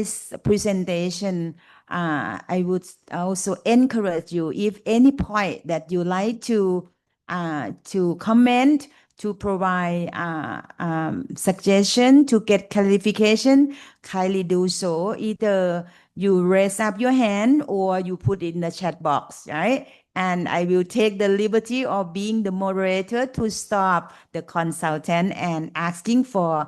today's presentation, I would also encourage you, if any point that you like to comment, to provide suggestion, to get clarification, kindly do so. Either you raise up your hand or you put it in the chat box, right? And I will take the liberty of being the moderator to stop the consultant and asking for,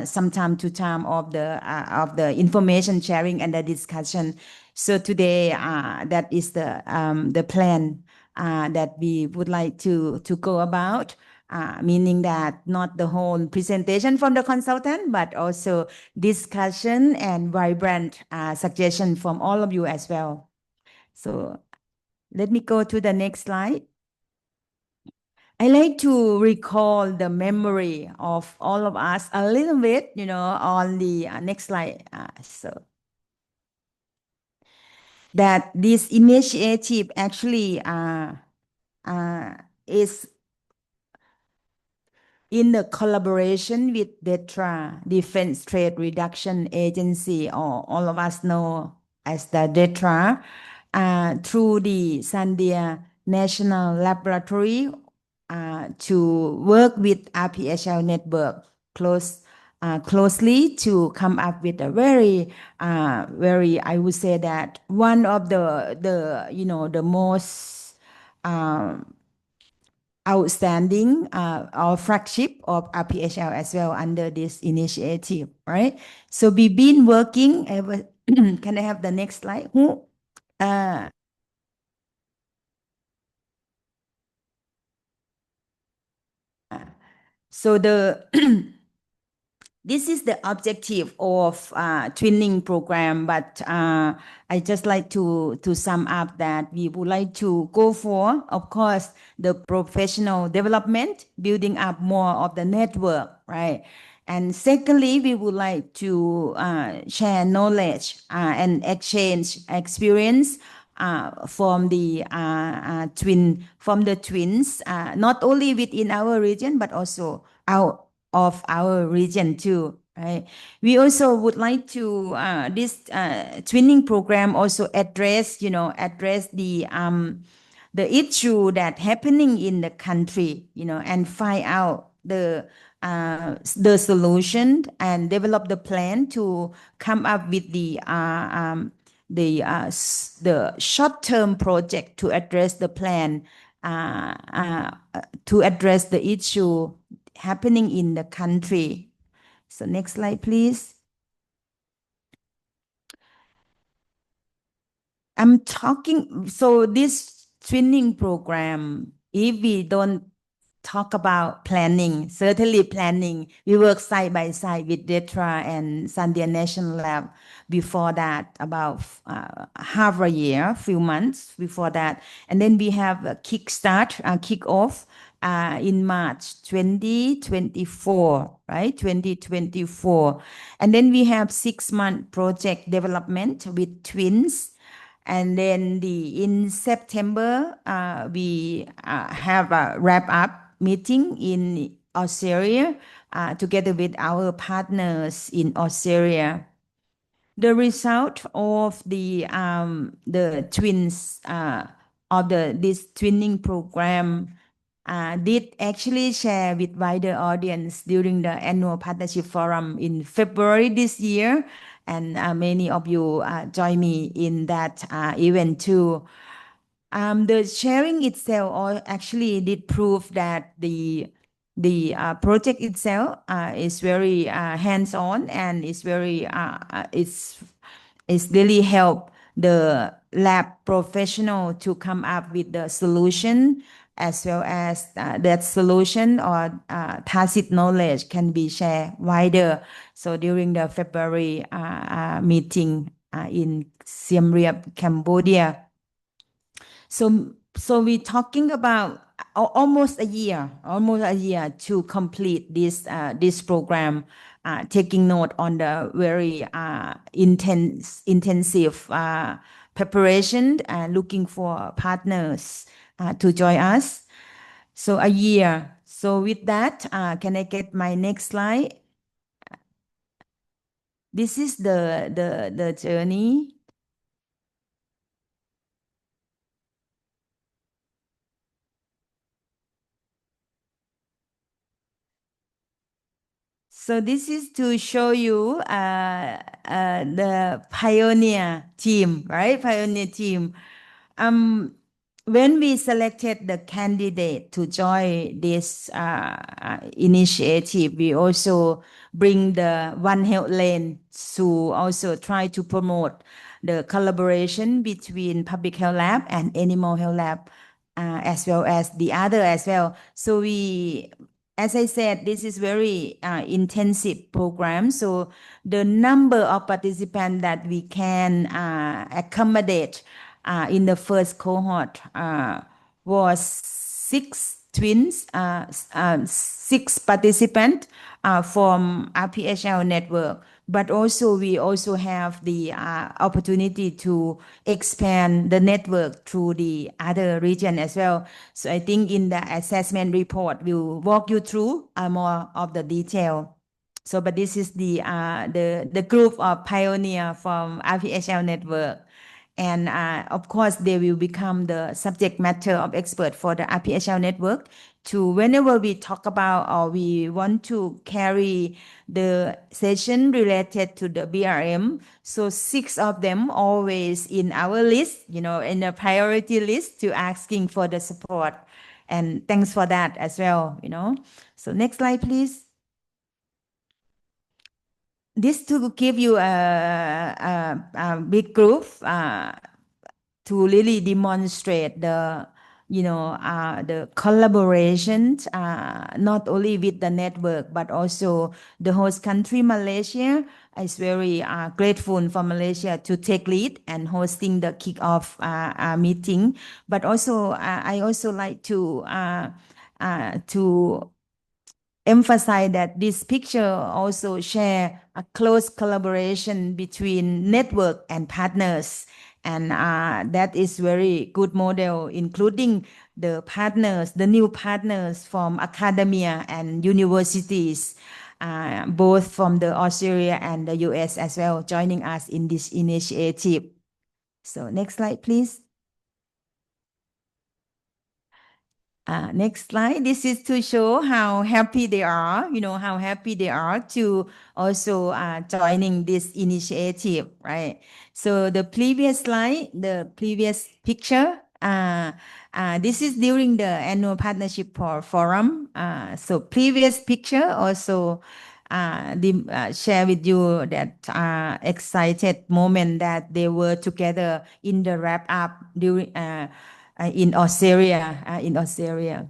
some time to time of the information sharing and the discussion. So today, that is the plan that we would like to go about. Meaning that not the whole presentation from the consultant, but also discussion and vibrant suggestion from all of you as well. So let me go to the next slide. I like to recall the memory of all of us a little bit, on the next slide. So that this initiative actually is in the collaboration with DETRA, Defense Trade Reduction Agency, or all of us know as the DETRA, through the Sandia National Laboratory to work with RPHL Network closely to come up with a very, I would say that one of the most outstanding or flagship of RPHL as well under this initiative, right? So we've been working ever. Can I have the next slide? So this is the objective of twinning program, but I just like to sum up that we would like to go for, of course, the professional development, building up more of the network, right? And secondly, we would like to share knowledge and exchange experience from the twins, not only within our region but also out of our region too, right? We also would like to this twinning program also address the issue that happening in the country, and find out the solution and develop the plan to come up with the short-term project to address the plan to address the issue happening in the country. So next slide, please. I'm talking, so this training program, if we don't talk about planning, certainly planning, we work side by side with DETRA and Sandia National Lab before that, about half a year, few months before that. And then we have a kick-off in March 2024, right? 2024. And then we have 6-month project development with twins. And then in September, we have a wrap-up meeting in Australia together with our partners in Australia. The result of the twins of this twinning program did actually share with wider audience during the annual partnership forum in February this year, and many of you join me in that event too. The sharing itself actually did prove that the project itself is very hands-on, and is very it's really help the lab professional to come up with the solution, as well as that solution or tacit knowledge can be shared wider. So during the February meeting in Siem Reap, Cambodia. So we're talking about almost a year to complete this program, taking note on the very intensive preparation and looking for partners to join us. So a year. So with that, can I get my next slide? This is the journey. So this is to show you the pioneer team, right? Pioneer team. When we selected the candidate to join this initiative, we also bring the One Health Lane to also try to promote the collaboration between Public Health Lab and Animal Health Lab, as well as the other as well. So we, as I said, this is very intensive program. So the number of participants that we can accommodate in the first cohort was six participants from RPHL Network. But also we also have the opportunity to expand the network through the other region as well. So I think in the assessment report, we'll walk you through more of the detail. So, but this is the group of pioneer from RPHL Network. And of course, they will become the subject matter of expert for the RPHL network to whenever we talk about or we want to carry the session related to the BRM. So 6 of them always in our list, in the priority list to asking for the support. And thanks for that as well, So next slide, please. This to give you a big group to really demonstrate the collaboration, not only with the network, but also the host country, Malaysia, is very grateful for Malaysia to take lead and hosting the kickoff meeting. But also, I also like to emphasize that this picture also share a close collaboration between network and partners. And that is very good model, including the partners, the new partners from academia and universities, both from the Australia and the US as well, joining us in this initiative. So next slide, please. Next slide. This is to show how happy they are, how happy they are to also joining this initiative, right? So the previous slide, the previous picture, this is during the annual partnership forum. So previous picture also share with you that excited moment that they were together in the wrap up during in Australia.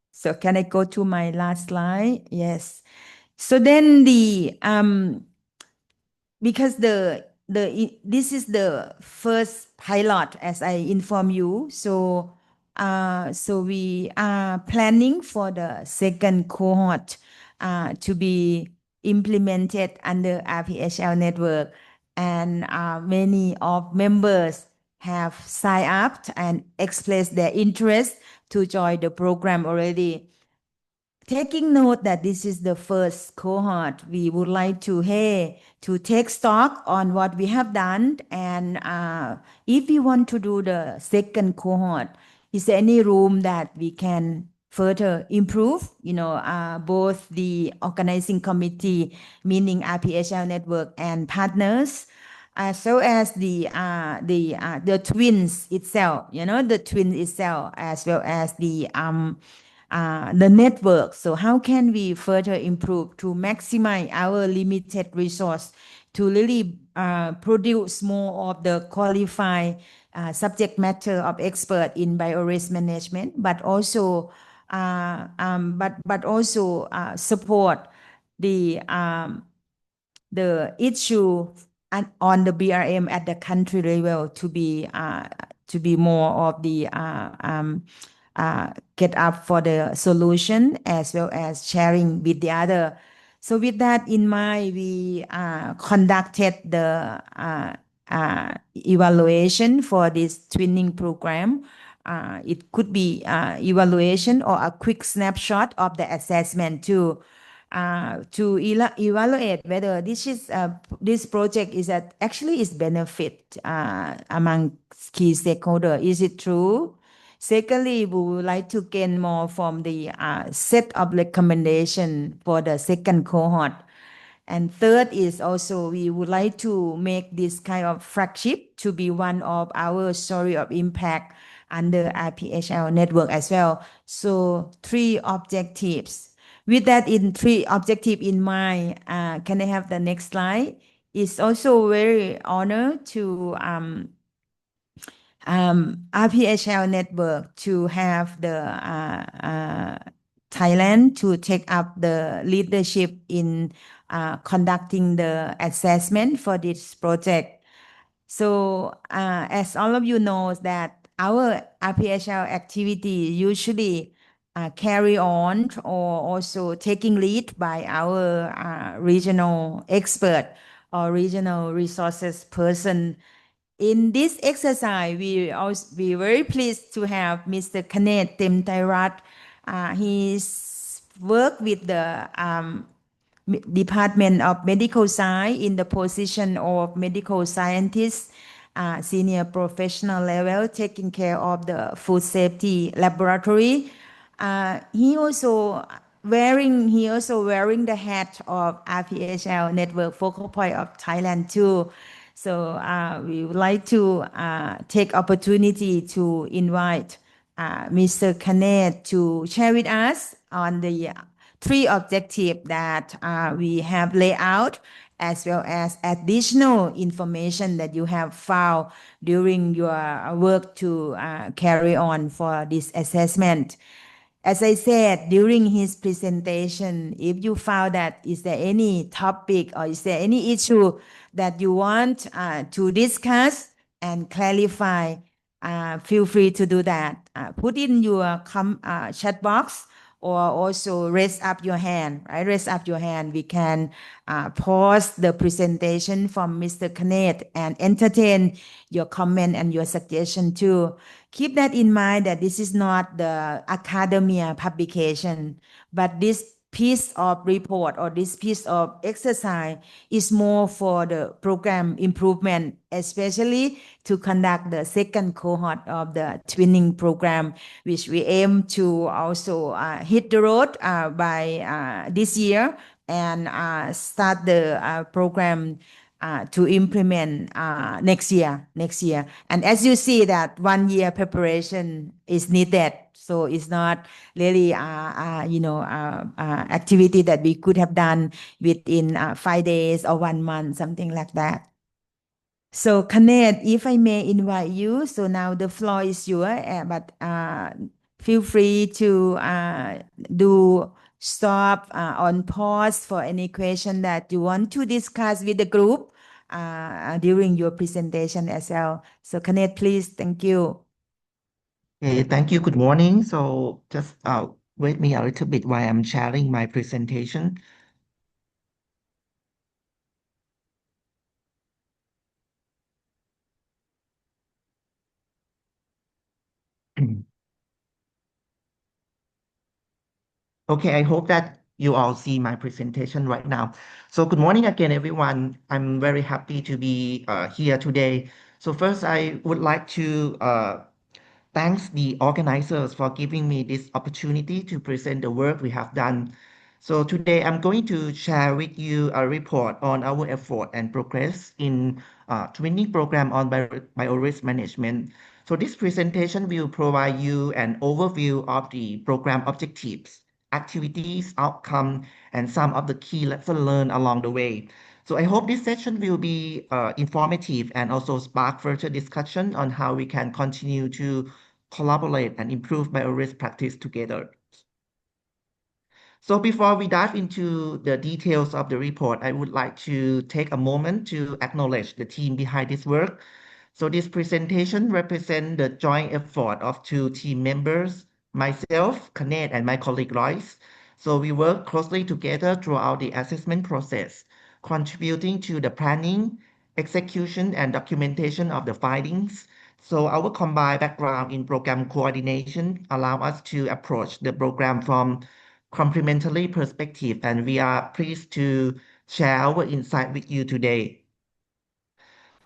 So can I go to my last slide? Yes. So then because this is the first pilot, as I inform you. So we are planning for the second cohort to be implemented under RPHL network, and many of members have signed up and expressed their interest to join the program already. Taking note that this is the first cohort, we would like to take stock on what we have done, and if we want to do the second cohort, is there any room that we can further improve? Both the organizing committee, meaning RPHL network and partners, as well as the twins itself, the twin itself, as well as the network. So how can we further improve to maximize our limited resource to really produce more of the qualified subject matter of expert in biorisk management, but also support the issue on the BRM at the country level to be more of the get up for the solution as well as sharing with the other. So with that in mind, we conducted the evaluation for this twinning program. It could be evaluation or a quick snapshot of the assessment too. to evaluate whether this project is actually is benefit among key stakeholder. Is it true? Secondly, we would like to gain more from the set of recommendation for the second cohort. And third is also we would like to make this kind of flagship to be one of our story of impact under RPHL network as well. So 3 objectives. With that in 3 objective in mind, can I have the next slide? It's also very honored to RPHL network to have the Thailand to take up the leadership in conducting the assessment for this project. So as all of you know that our RPHL activity usually carry on or also taking lead by our regional expert or regional resources person. In this exercise, we very pleased to have Mr. Kanate Temtrirath. He's worked with the Department of Medical Science in the position of medical scientist, senior professional level, taking care of the food safety laboratory. He also wearing the hat of RPHL Network Focal Point of Thailand too. So we would like to take opportunity to invite Mr. Kanate to share with us on the 3 objectives that we have laid out, as well as additional information that you have found during your work to carry on for this assessment. As I said during his presentation, if you found that is there any topic or is there any issue that you want to discuss and clarify, feel free to do that. Put in your chat box or also raise up your hand, right? Raise up your hand. We can pause the presentation from Mr. Kanate and entertain your comment and your suggestion too. Keep that in mind that this is not the academia publication, but this piece of report or this piece of exercise is more for the program improvement, especially to conduct the second cohort of the twinning program, which we aim to also hit the road by this year and start the program to implement next year. And as you see that 1 year preparation is needed. So it's not really, activity that we could have done within 5 days or 1 month, something like that. So Kanate, if I may invite you, so now the floor is yours, but feel free to do stop on pause for any question that you want to discuss with the group during your presentation as well. So Kanate, please, thank you. Okay, thank you. Good morning. So just wait me a little bit while I'm sharing my presentation. Okay, I hope that you all see my presentation right now. So good morning again, everyone. I'm very happy to be here today. So first, I would like to thanks the organizers for giving me this opportunity to present the work we have done. So today I'm going to share with you a report on our effort and progress in training program on biorisk management. So this presentation will provide you an overview of the program objectives, activities, outcome, and some of the key lessons learned along the way. So I hope this session will be informative and also spark further discussion on how we can continue to collaborate and improve biorisk practice together. So before we dive into the details of the report, I would like to take a moment to acknowledge the team behind this work. So this presentation represents the joint effort of 2 team members, myself, Kanate, and my colleague Royce. So we work closely together throughout the assessment process, contributing to the planning, execution, and documentation of the findings. So our combined background in program coordination allow us to approach the program from complementary perspective, and we are pleased to share our insight with you today.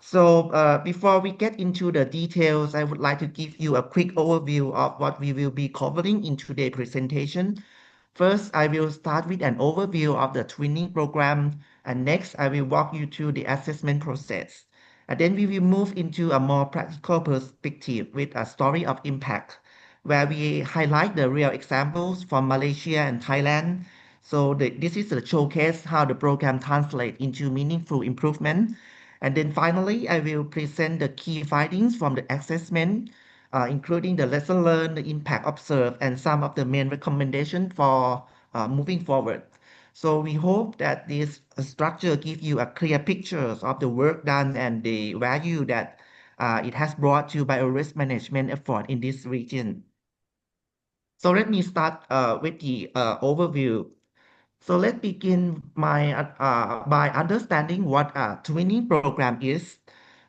So before we get into the details, I would like to give you a quick overview of what we will be covering in today's presentation. First, I will start with an overview of the twinning program, and next I will walk you through the assessment process. And then we will move into a more practical perspective with a story of impact, where we highlight the real examples from Malaysia and Thailand. So this is a showcase how the program translates into meaningful improvement. And then finally, I will present the key findings from the assessment, including the lesson learned, the impact observed, and some of the main recommendations for moving forward. So we hope that this structure gives you a clear picture of the work done and the value that it has brought to biorisk management effort in this region. So let me start with the overview. So let's begin by understanding what a twinning program is.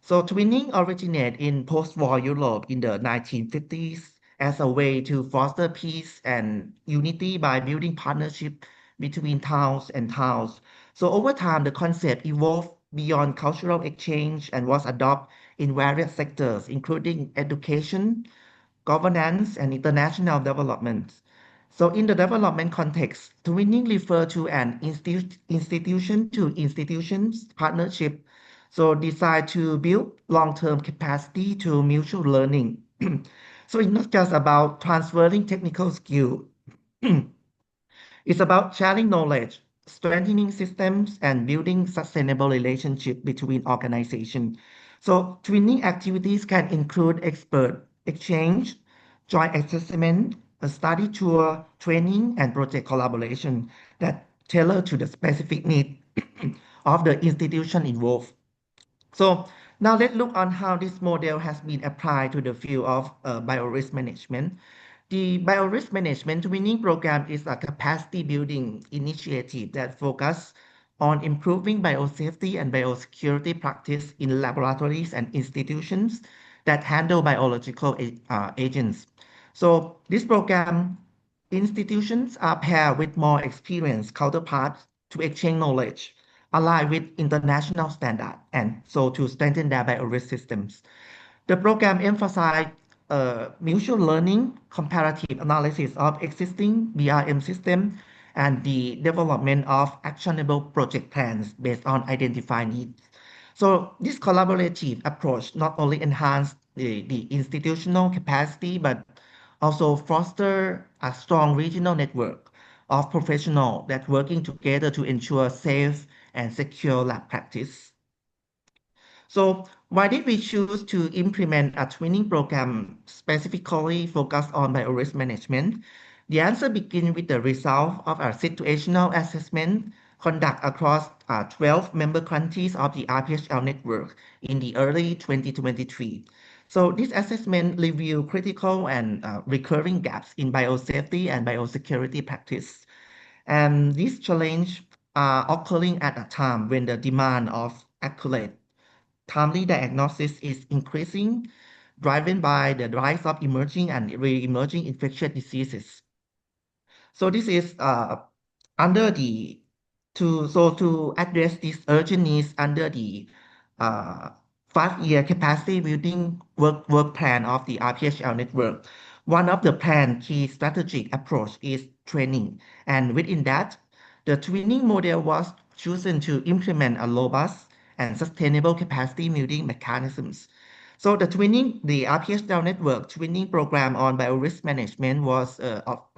So twinning originated in post-war Europe in the 1950s as a way to foster peace and unity by building partnership between towns and towns. So over time, the concept evolved beyond cultural exchange and was adopted in various sectors, including education, governance, and international development. So in the development context, twinning refers to an institution to institutions partnership, so designed to build long-term capacity to mutual learning. So it's not just about transferring technical skill. It's about sharing knowledge, strengthening systems, and building sustainable relationship between organizations. So twinning activities can include expert exchange, joint assessment, a study tour, training, and project collaboration that tailor to the specific need of the institution involved. So now let's look on how this model has been applied to the field of biorisk management. The biorisk management twinning program is a capacity building initiative that focuses on improving biosafety and biosecurity practice in laboratories and institutions that handle biological agents. So this program, institutions are paired with more experienced counterparts to exchange knowledge, align with international standards, and so to strengthen their biorisk systems. The program emphasized mutual learning, comparative analysis of existing BRM system, and the development of actionable project plans based on identified needs. So this collaborative approach not only enhanced the institutional capacity, but also foster a strong regional network of professionals that working together to ensure safe and secure lab practice. So why did we choose to implement a training program specifically focused on biorisk management? The answer begins with the result of our situational assessment conducted across 12 member countries of the RPHL network in the early 2023. So this assessment reviewed critical and recurring gaps in biosafety and biosecurity practice. And this challenge are occurring at a time when the demand of accurate timely diagnosis is increasing, driven by the rise of emerging and re-emerging infectious diseases. So this is under the to address these urgent needs under the uh, 5-year capacity building work plan of the RPHL network. One of the plan key strategic approach is training, and within that, the training model was chosen to implement a robust and sustainable capacity building mechanisms. So the RPHL network training program on biorisk management was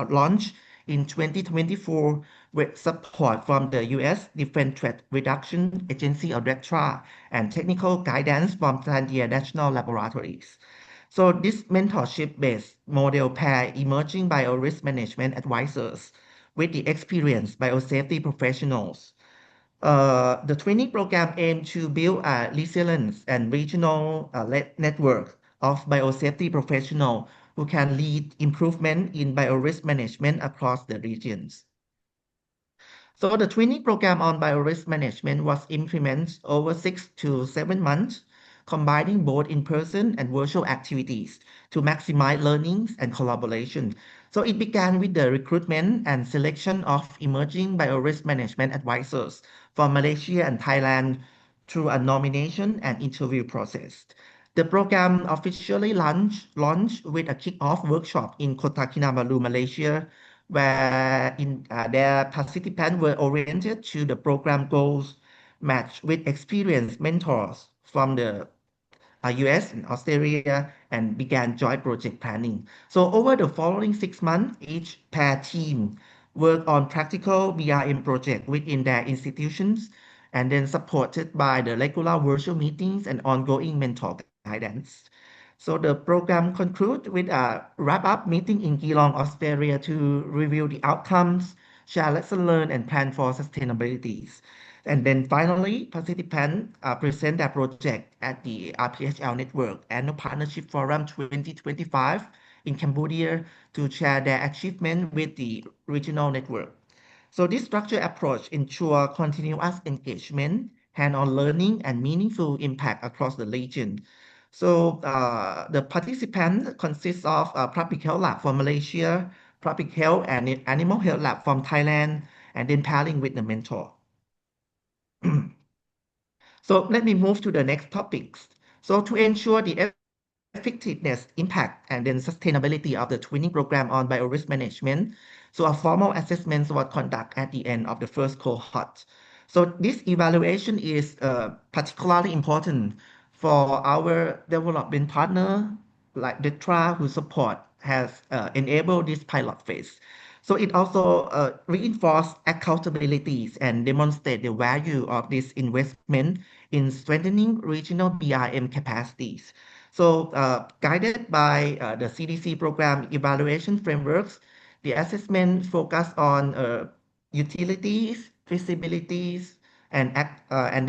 launched in 2024 with support from the U.S. Defense Threat Reduction Agency or DRETRA and technical guidance from Thailand National Laboratories. So this mentorship-based model pair emerging biorisk management advisors with the experienced biosafety professionals. The training program aims to build a resilience and regional network of biosafety professionals who can lead improvement in biorisk management across the regions. So the training program on biorisk management was implemented over 6 to 7 months, combining both in-person and virtual activities to maximize learnings and collaboration. So it began with the recruitment and selection of emerging biorisk management advisors from Malaysia and Thailand through a nomination and interview process. The program officially launched with a kick-off workshop in Kota Kinabalu, Malaysia, where their participants were oriented to the program goals, matched with experienced mentors from the US and Australia, and began joint project planning. So over the following 6 months, each pair team worked on practical BRM project within their institutions, and then supported by the regular virtual meetings and ongoing mentor guidance. So the program concluded with a wrap-up meeting in Geelong, Australia to review the outcomes, share lessons learned, and plan for sustainability. And then finally, participants present their project at the RPHL Network Annual Partnership Forum 2025 in Cambodia to share their achievement with the regional network. So this structured approach ensures continuous engagement, hands-on learning, and meaningful impact across the region. So the participants consist of public health lab from Malaysia, public health and animal health lab from Thailand, and then pairing with the mentor. So let me move to the next topics. So to ensure the effectiveness, impact, and then sustainability of the twinning program on biorisk management, so a formal assessment was conducted at the end of the first cohort. So this evaluation is particularly important for our development partner, like DETRA, who support has enabled this pilot phase. So it also reinforces accountabilities and demonstrate the value of this investment in strengthening regional BRM capacities. So guided by the CDC program evaluation frameworks, the assessment focus on utilities, feasibilities, and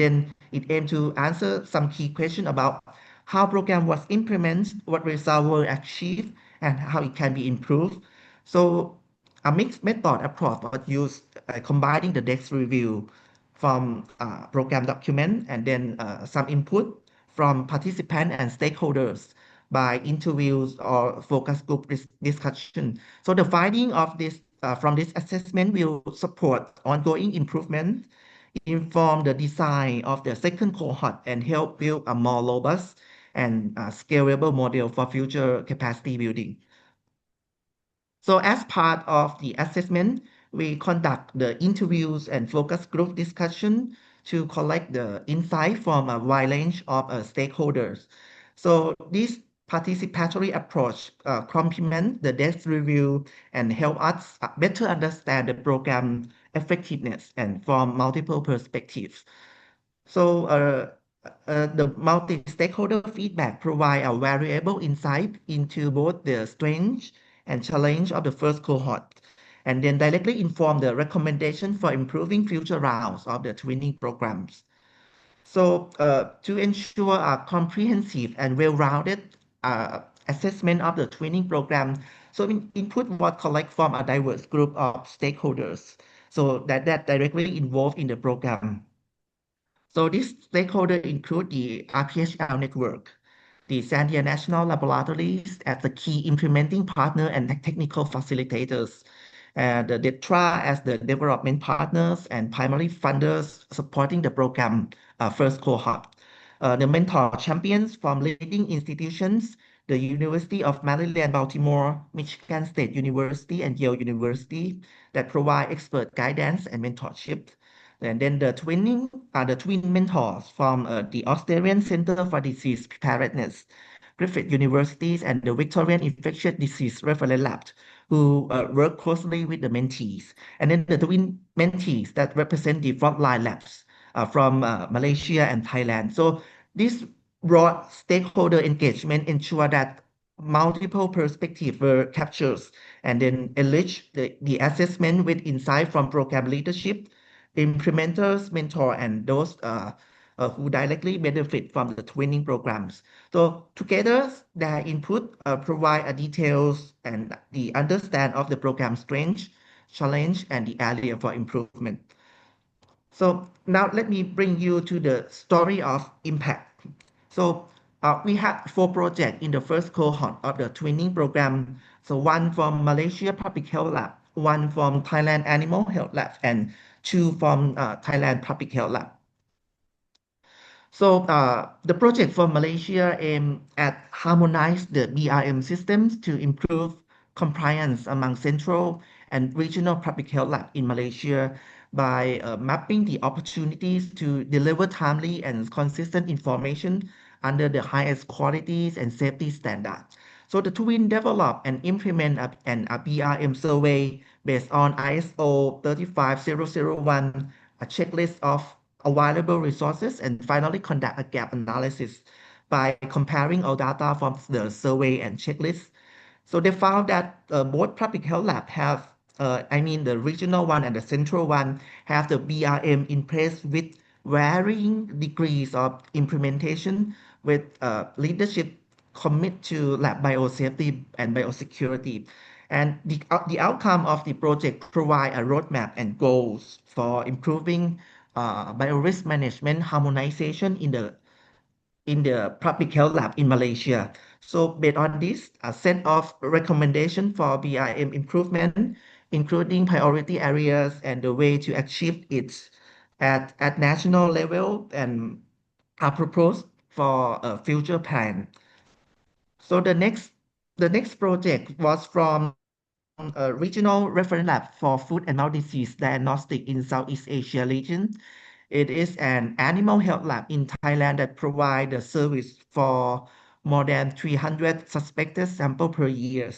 then it aimed to answer some key questions about how program was implemented, what results were achieved, and how it can be improved. So a mixed method approach was used, combining the desk review from program document and then some input from participants and stakeholders by interviews or focus group discussion. So the finding of this from this assessment will support ongoing improvement, inform the design of the second cohort, and help build a more robust and scalable model for future capacity building. So as part of the assessment, we conduct the interviews and focus group discussion to collect the insight from a wide range of stakeholders. So this participatory approach complements the desk review and help us better understand the program effectiveness and from multiple perspectives. So the multi-stakeholder feedback provide a variable insight into both the strengths and challenge of the first cohort, and then directly inform the recommendation for improving future rounds of the twinning programs. So to ensure a comprehensive and well-rounded assessment of the twinning program, so input was collected from a diverse group of stakeholders, so that directly involved in the program. So this stakeholder include the RPHL Network, the Sandia National Laboratories as the key implementing partner and technical facilitators, and the DETRA as the development partners and primary funders supporting the program first cohort. The mentor champions from leading institutions, the University of Maryland, Baltimore, Michigan State University, and Yale University that provide expert guidance and mentorship. And then the twin mentors from the Australian Center for Disease Preparedness, Griffith Universities, and the Victorian Infectious Disease Reference Lab, who work closely with the mentees. And then the twin mentees that represent the frontline labs from Malaysia and Thailand. So this broad stakeholder engagement ensure that multiple perspectives were captured and then enrich the assessment with insight from program leadership, implementers, mentor, and those who directly benefit from the twinning programs. So together, their input provide a details and the understand of the program strength, challenge, and the area for improvement. So now let me bring you to the story of impact. So we had 4 projects in the first cohort of the twinning program. So one from Malaysia Public Health Lab, one from Thailand Animal Health Lab, and 2 from Thailand Public Health Lab. So the project for Malaysia aimed at harmonize the BRM systems to improve compliance among central and regional public health lab in Malaysia by mapping the opportunities to deliver timely and consistent information under the highest qualities and safety standards. So the twin develop and implement a BRM survey based on ISO 35001, a checklist of available resources, and finally conduct a gap analysis by comparing all data from the survey and checklist. So they found that both public health lab have, the regional one and the central one have the BRM in place with varying degrees of implementation with leadership commit to lab biosafety and biosecurity. And the outcome of the project provide a roadmap and goals for improving biorisk management harmonization in the public health lab in Malaysia. So based on this, a set of recommendations for BIM improvement, including priority areas and the way to achieve it at national level, and are proposed for a future plan. So the next project was from a regional reference lab for foot and mouth disease diagnostic in Southeast Asia region. It is an animal health lab in Thailand that provides the service for more than 300 suspected samples per year.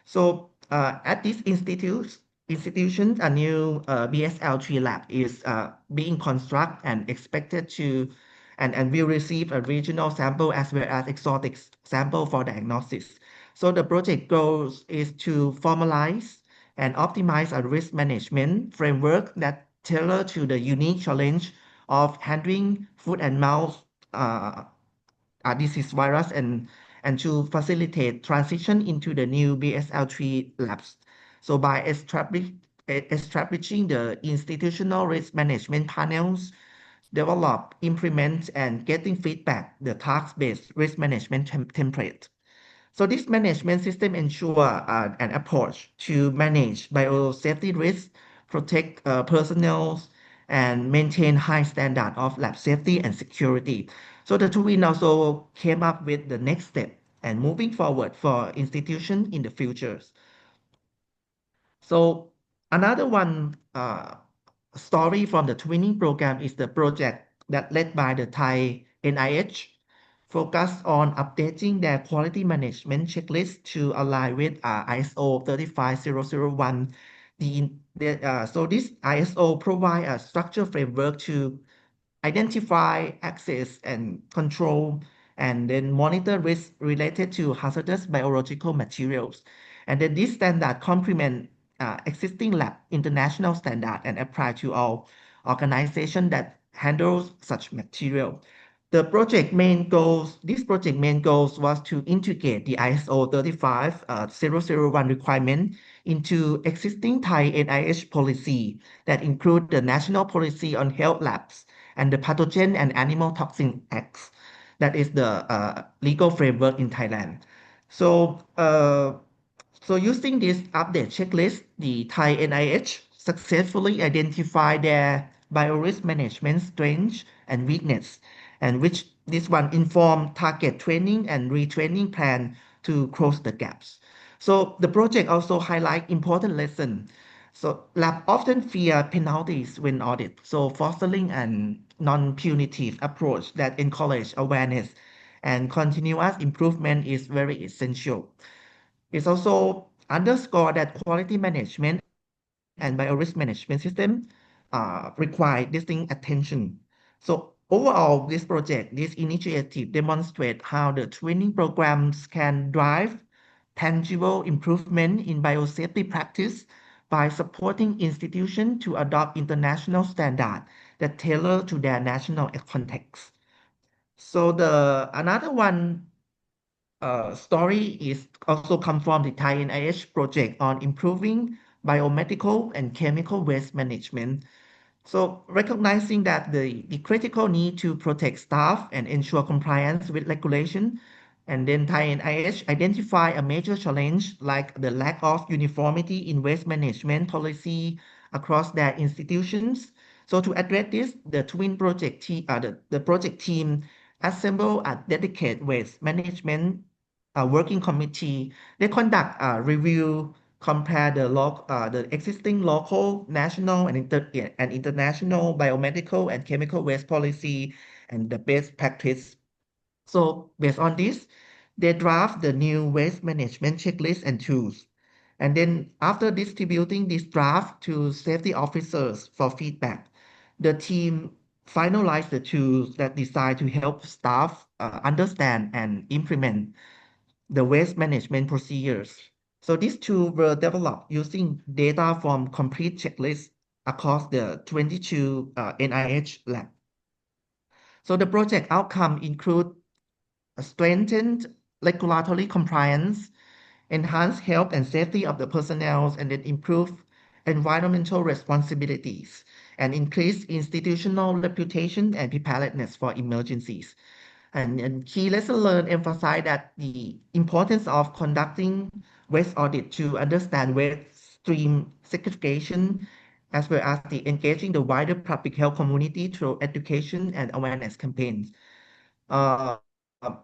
So at this institution, a new BSL-3 lab is being constructed and expected to and will receive a regional sample as well as exotic sample for diagnosis. So the project goals is to formalize and optimize a risk management framework that tailor to the unique challenge of handling foot and mouth disease virus and to facilitate transition into the new BSL-3 labs. So by establishing the institutional risk management panels, develop, implement, and getting feedback, the task-based risk management template. So this management system ensure an approach to manage biosafety risks, protect personnel, and maintain high standard of lab safety and security. So the twin also came up with the next step and moving forward for institution in the futures. So another one story from the twinning program is the project that led by the Thai NIH focused on updating their quality management checklist to align with ISO 35001. So this ISO provide a structure framework to identify, access, and control, and then monitor risk related to hazardous biological materials. And then this standard complement existing lab international standard and apply to all organizations that handles such material. This project main goals was to integrate the ISO 35001 requirement into existing Thai NIH policy that include the National Policy on Health Labs and the Pathogen and Animal Toxin Acts. That is the legal framework in Thailand. So using this update checklist, the Thai NIH successfully identified their biorisk management strengths and weakness, and which this one informed target training and retraining plan to close the gaps. So the project also highlight important lesson. So lab often fear penalties when audit. So fostering an non-punitive approach that encourage awareness and continuous improvement is very essential. It's also underscore that quality management and biorisk management system require distinct attention. So overall, this initiative demonstrates how the training programs can drive tangible improvement in biosafety practice by supporting institutions to adopt international standards that tailor to their national context. So the another one story is also come from the Thai NIH project on improving biomedical and chemical waste management. So recognizing that the critical need to protect staff and ensure compliance with regulation, and then Thai NIH identify a major challenge like the lack of uniformity in waste management policy across their institutions. So to address this, the the project team assemble a dedicated waste management working committee. They conduct a review, compare the existing local, national, and international biomedical and chemical waste policy and the best practice. So based on this, they draft the new waste management checklist and tools. And then after distributing this draft to safety officers for feedback, the team finalized the tools that designed to help staff understand and implement the waste management procedures. So these tools were developed using data from complete checklists across the 22 NIH lab. So the project outcome include a strengthened regulatory compliance, enhanced health and safety of the personnel, and then improve environmental responsibilities, and increase institutional reputation and preparedness for emergencies. And key lesson learned emphasize that the importance of conducting waste audit to understand waste stream segregation, as well as the engaging the wider public health community through education and awareness campaigns.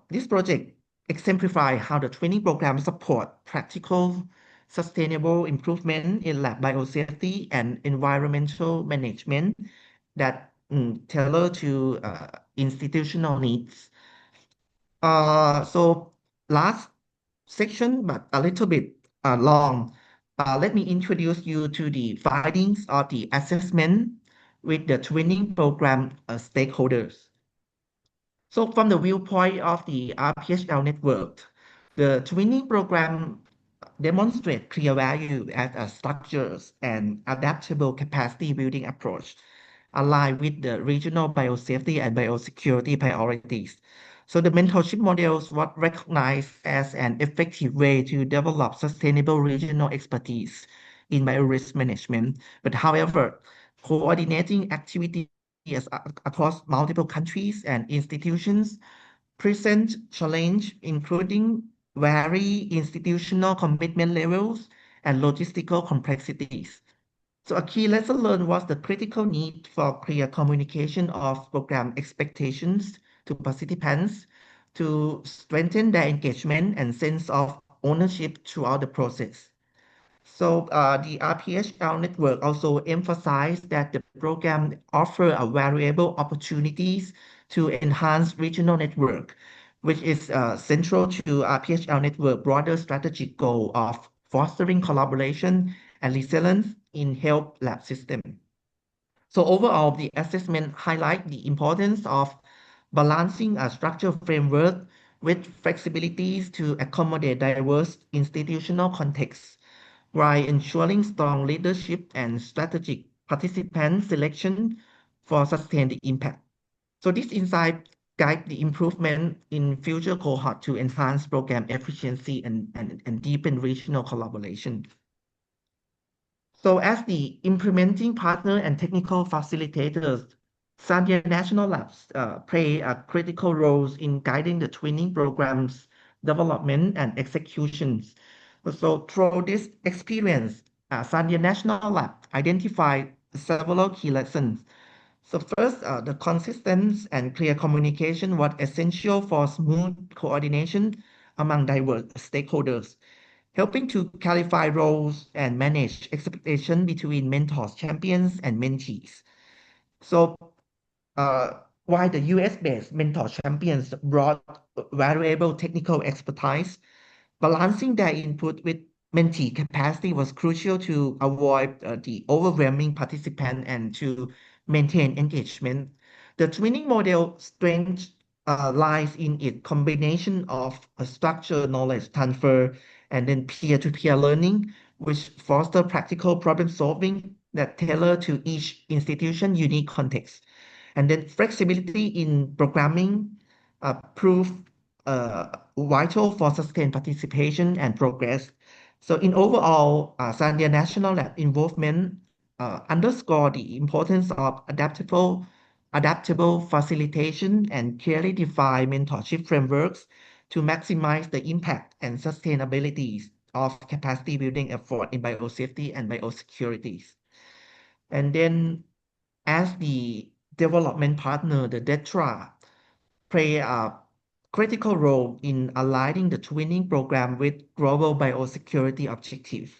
This project exemplifies how the training program support practical, sustainable improvement in lab biosafety and environmental management that tailor to institutional needs. So last section, but a little bit long. Let me introduce you to the findings of the assessment with the training program stakeholders. So from the viewpoint of the RPHL network, the training program demonstrate clear value as a structures and adaptable capacity building approach aligned with the regional biosafety and biosecurity priorities. So the mentorship models was recognized as an effective way to develop sustainable regional expertise in biorisk management. But however, coordinating activities across multiple countries and institutions present challenge, including vary institutional commitment levels and logistical complexities. So a key lesson learned was the critical need for clear communication of program expectations to participants to strengthen their engagement and sense of ownership throughout the process. So the RPHL network also emphasized that the program offer a variable opportunities to enhance regional network, which is central to RPHL network broader strategic goal of fostering collaboration and resilience in health lab system. So overall, the assessment highlight the importance of balancing a structured framework with flexibilities to accommodate diverse institutional contexts while ensuring strong leadership and strategic participant selection for sustained impact. So this insight guide the improvement in future cohort to enhance program efficiency and deepen regional collaboration. So as the implementing partner and technical facilitators, Zambia National Labs play a critical roles in guiding the training programs development and executions. So through this experience, Zambia National Lab identified several key lessons. So first, the consistent and clear communication was essential for smooth coordination among diverse stakeholders, helping to clarify roles and manage expectation between mentors, champions, and mentees. So, while the US-based mentor champions brought valuable technical expertise, balancing their input with mentee capacity was crucial to avoid the overwhelming participant and to maintain engagement. The training model strength lies in its combination of a structured knowledge transfer and then peer-to-peer learning, which foster practical problem solving that tailor to each institution unique context. And then flexibility in programming prove vital for sustained participation and progress. So in overall, Zambia National Lab involvement underscore the importance of adaptable facilitation and clearly defined mentorship frameworks to maximize the impact and sustainability of capacity building effort in biosafety and biosecurity. And then as the development partner, the DETRA play a critical role in aligning the twinning program with global biosecurity objectives.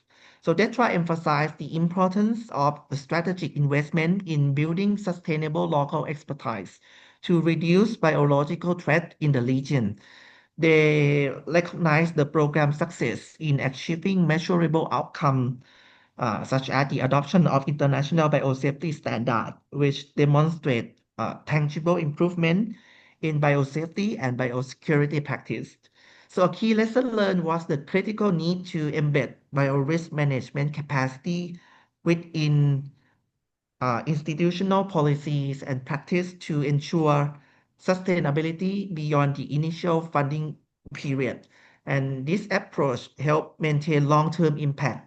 So DETRA emphasized the importance of the strategic investment in building sustainable local expertise to reduce biological threat in the region. They recognize the program's success in achieving measurable outcomes such as the adoption of international biosafety standards, which demonstrate tangible improvement in biosafety and biosecurity practice. So a key lesson learned was the critical need to embed biorisk management capacity within institutional policies and practice to ensure sustainability beyond the initial funding period. And this approach helped maintain long-term impact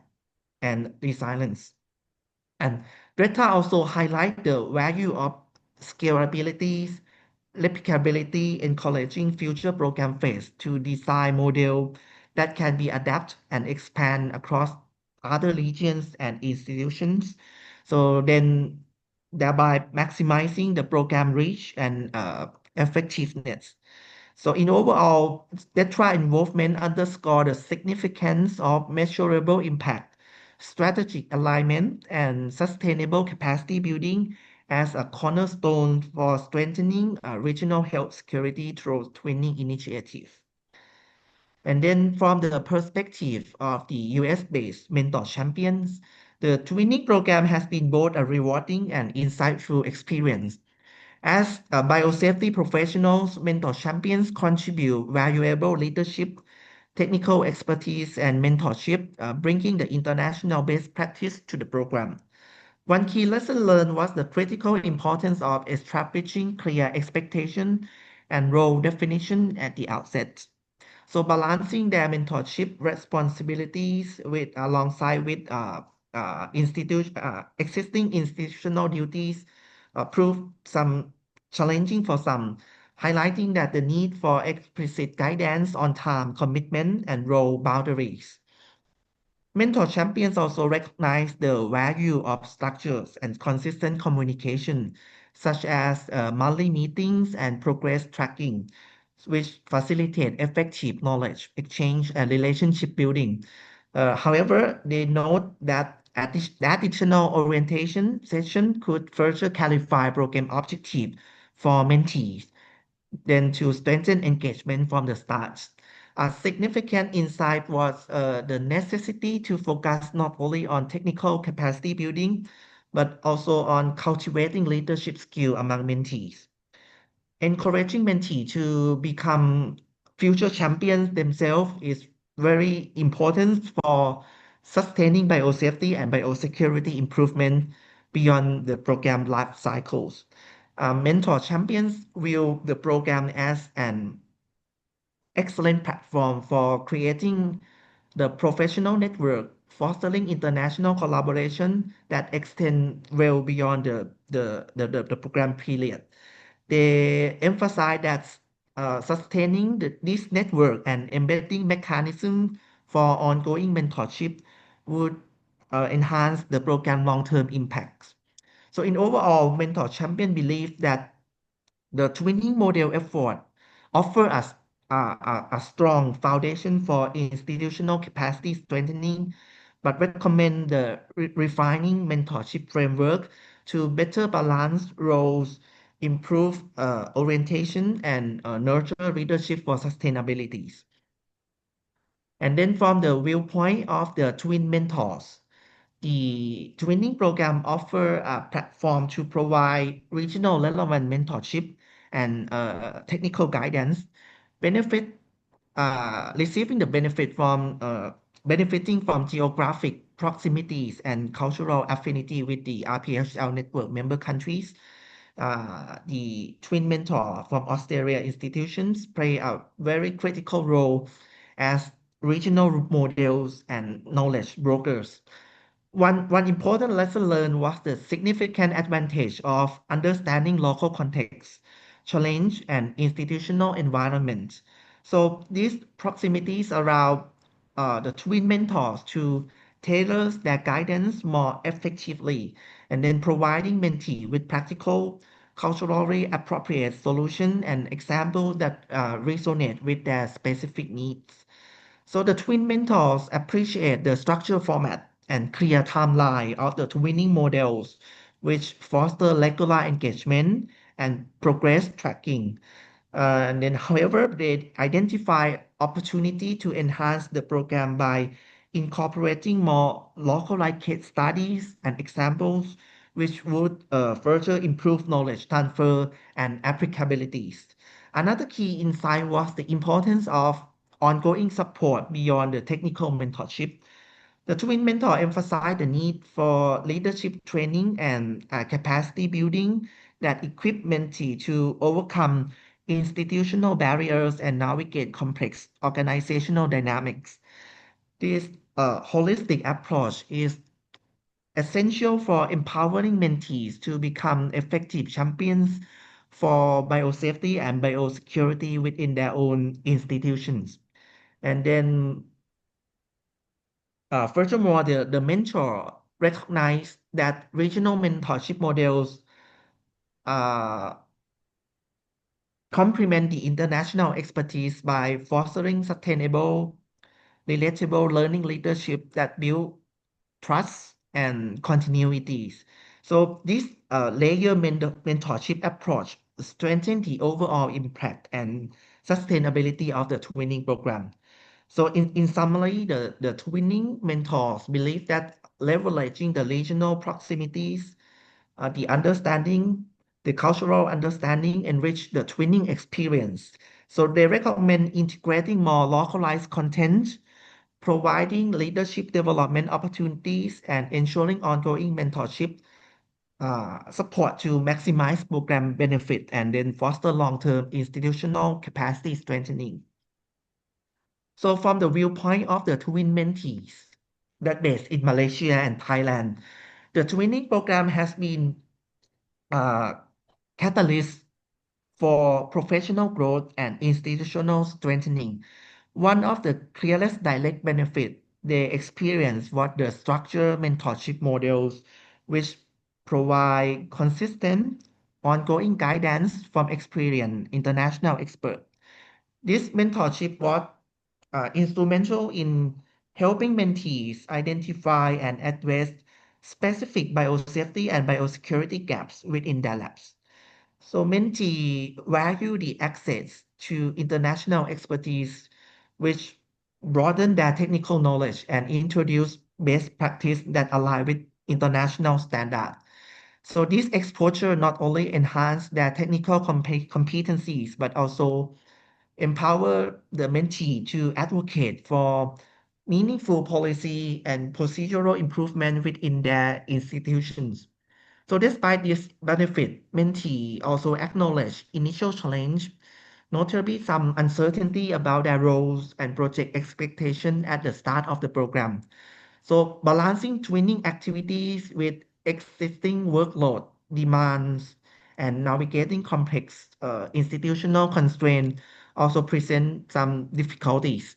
and resilience. And Greta also highlight the value of scalability, replicability, encouraging future program phase to design model that can be adapted and expand across other regions and institutions. So then thereby maximizing the program reach and effectiveness. So in overall, DETRA involvement underscore the significance of measurable impact, strategic alignment, and sustainable capacity building as a cornerstone for strengthening regional health security through twinning initiative. And then from the perspective of the US-based mentor champions, the twinning program has been both a rewarding and insightful experience. As biosafety professionals, mentor champions contribute valuable leadership, technical expertise, and mentorship, bringing the international best practice to the program. One key lesson learned was the critical importance of establishing clear expectation and role definition at the outset. So balancing their mentorship responsibilities alongside with existing institutional duties proved some challenging for some, highlighting that the need for explicit guidance on time commitment and role boundaries. Mentor champions also recognize the value of structures and consistent communication, such as monthly meetings and progress tracking, which facilitate effective knowledge exchange and relationship building. However, they note that additional orientation session could further clarify program objective for mentees then to strengthen engagement from the start. A significant insight was the necessity to focus not only on technical capacity building, but also on cultivating leadership skill among mentees. Encouraging mentees to become future champions themselves is very important for sustaining biosafety and biosecurity improvement beyond the program life cycles. Mentor champions view the program as an excellent platform for creating the professional network, fostering international collaboration that extend well beyond the program period. They emphasize that sustaining this network and embedding mechanism for ongoing mentorship would enhance the program long-term impacts. So in overall, Mentor Champion believe that the twinning model effort offer us a strong foundation for institutional capacity strengthening, but recommend the refining mentorship framework to better balance roles, improve orientation, and nurture leadership for sustainability. And then from the viewpoint of the twin mentors, the twinning program offer a platform to provide regional relevant mentorship and technical guidance, benefit receiving the benefit from benefiting from geographic proximities and cultural affinity with the RPHL network member countries. The twin mentor from Australia institutions play a very critical role as regional models and knowledge brokers One important lesson learned was the significant advantage of understanding local context, challenge, and institutional environment. So these proximities allow the twin mentors to tailor their guidance more effectively, and then providing mentee with practical, culturally appropriate solution and examples that resonate with their specific needs. So the twin mentors appreciate the structure format and clear timeline of the twinning models, which foster regular engagement and progress tracking. And then, however, they identify opportunity to enhance the program by incorporating more localized case studies and examples, which would further improve knowledge transfer and applicabilities. Another key insight was the importance of ongoing support beyond the technical mentorship. The twin mentor emphasized the need for leadership training and capacity building that equip mentee to overcome institutional barriers and navigate complex organizational dynamics. This holistic approach is essential for empowering mentees to become effective champions for biosafety and biosecurity within their own institutions. And then, furthermore, the mentor recognized that regional mentorship models uh, complement the international expertise by fostering sustainable, relatable learning leadership that build trust and continuities. So this layer mentorship approach strengthens the overall impact and sustainability of the twinning program. So in summary, the twinning mentors believe that leveraging the regional proximities, the understanding, the cultural understanding enrich the twinning experience. So they recommend integrating more localized content, providing leadership development opportunities, and ensuring ongoing mentorship support to maximize program benefit and then foster long-term institutional capacity strengthening. So from the viewpoint of the twin mentees that based in Malaysia and Thailand, the twinning program has been a catalyst for professional growth and institutional strengthening. One of the clearest direct benefits they experience was the structured mentorship models, which provide consistent, ongoing guidance from experienced international experts. This mentorship was instrumental in helping mentees identify and address specific biosafety and biosecurity gaps within their labs. So mentee value the access to international expertise, which broaden their technical knowledge and introduce best practice that align with international standards. So this exposure not only enhance their technical competencies, but also empower the mentee to advocate for meaningful policy and procedural improvement within their institutions. So despite this benefit, mentee also acknowledge initial challenge, notably some uncertainty about their roles and project expectation at the start of the program. So balancing twinning activities with existing workload demands and navigating complex institutional constraints also present some difficulties.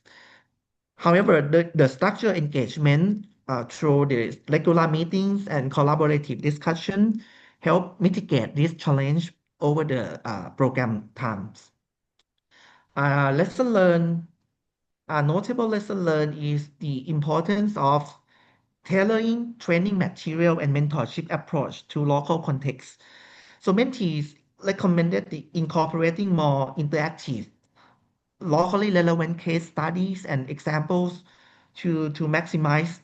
However, the structured engagement through the regular meetings and collaborative discussion help mitigate this challenge over the program times. Lesson learned, a notable lesson learned is the importance of tailoring training material and mentorship approach to local contexts. So mentees recommended the incorporating more interactive, locally relevant case studies and examples to maximize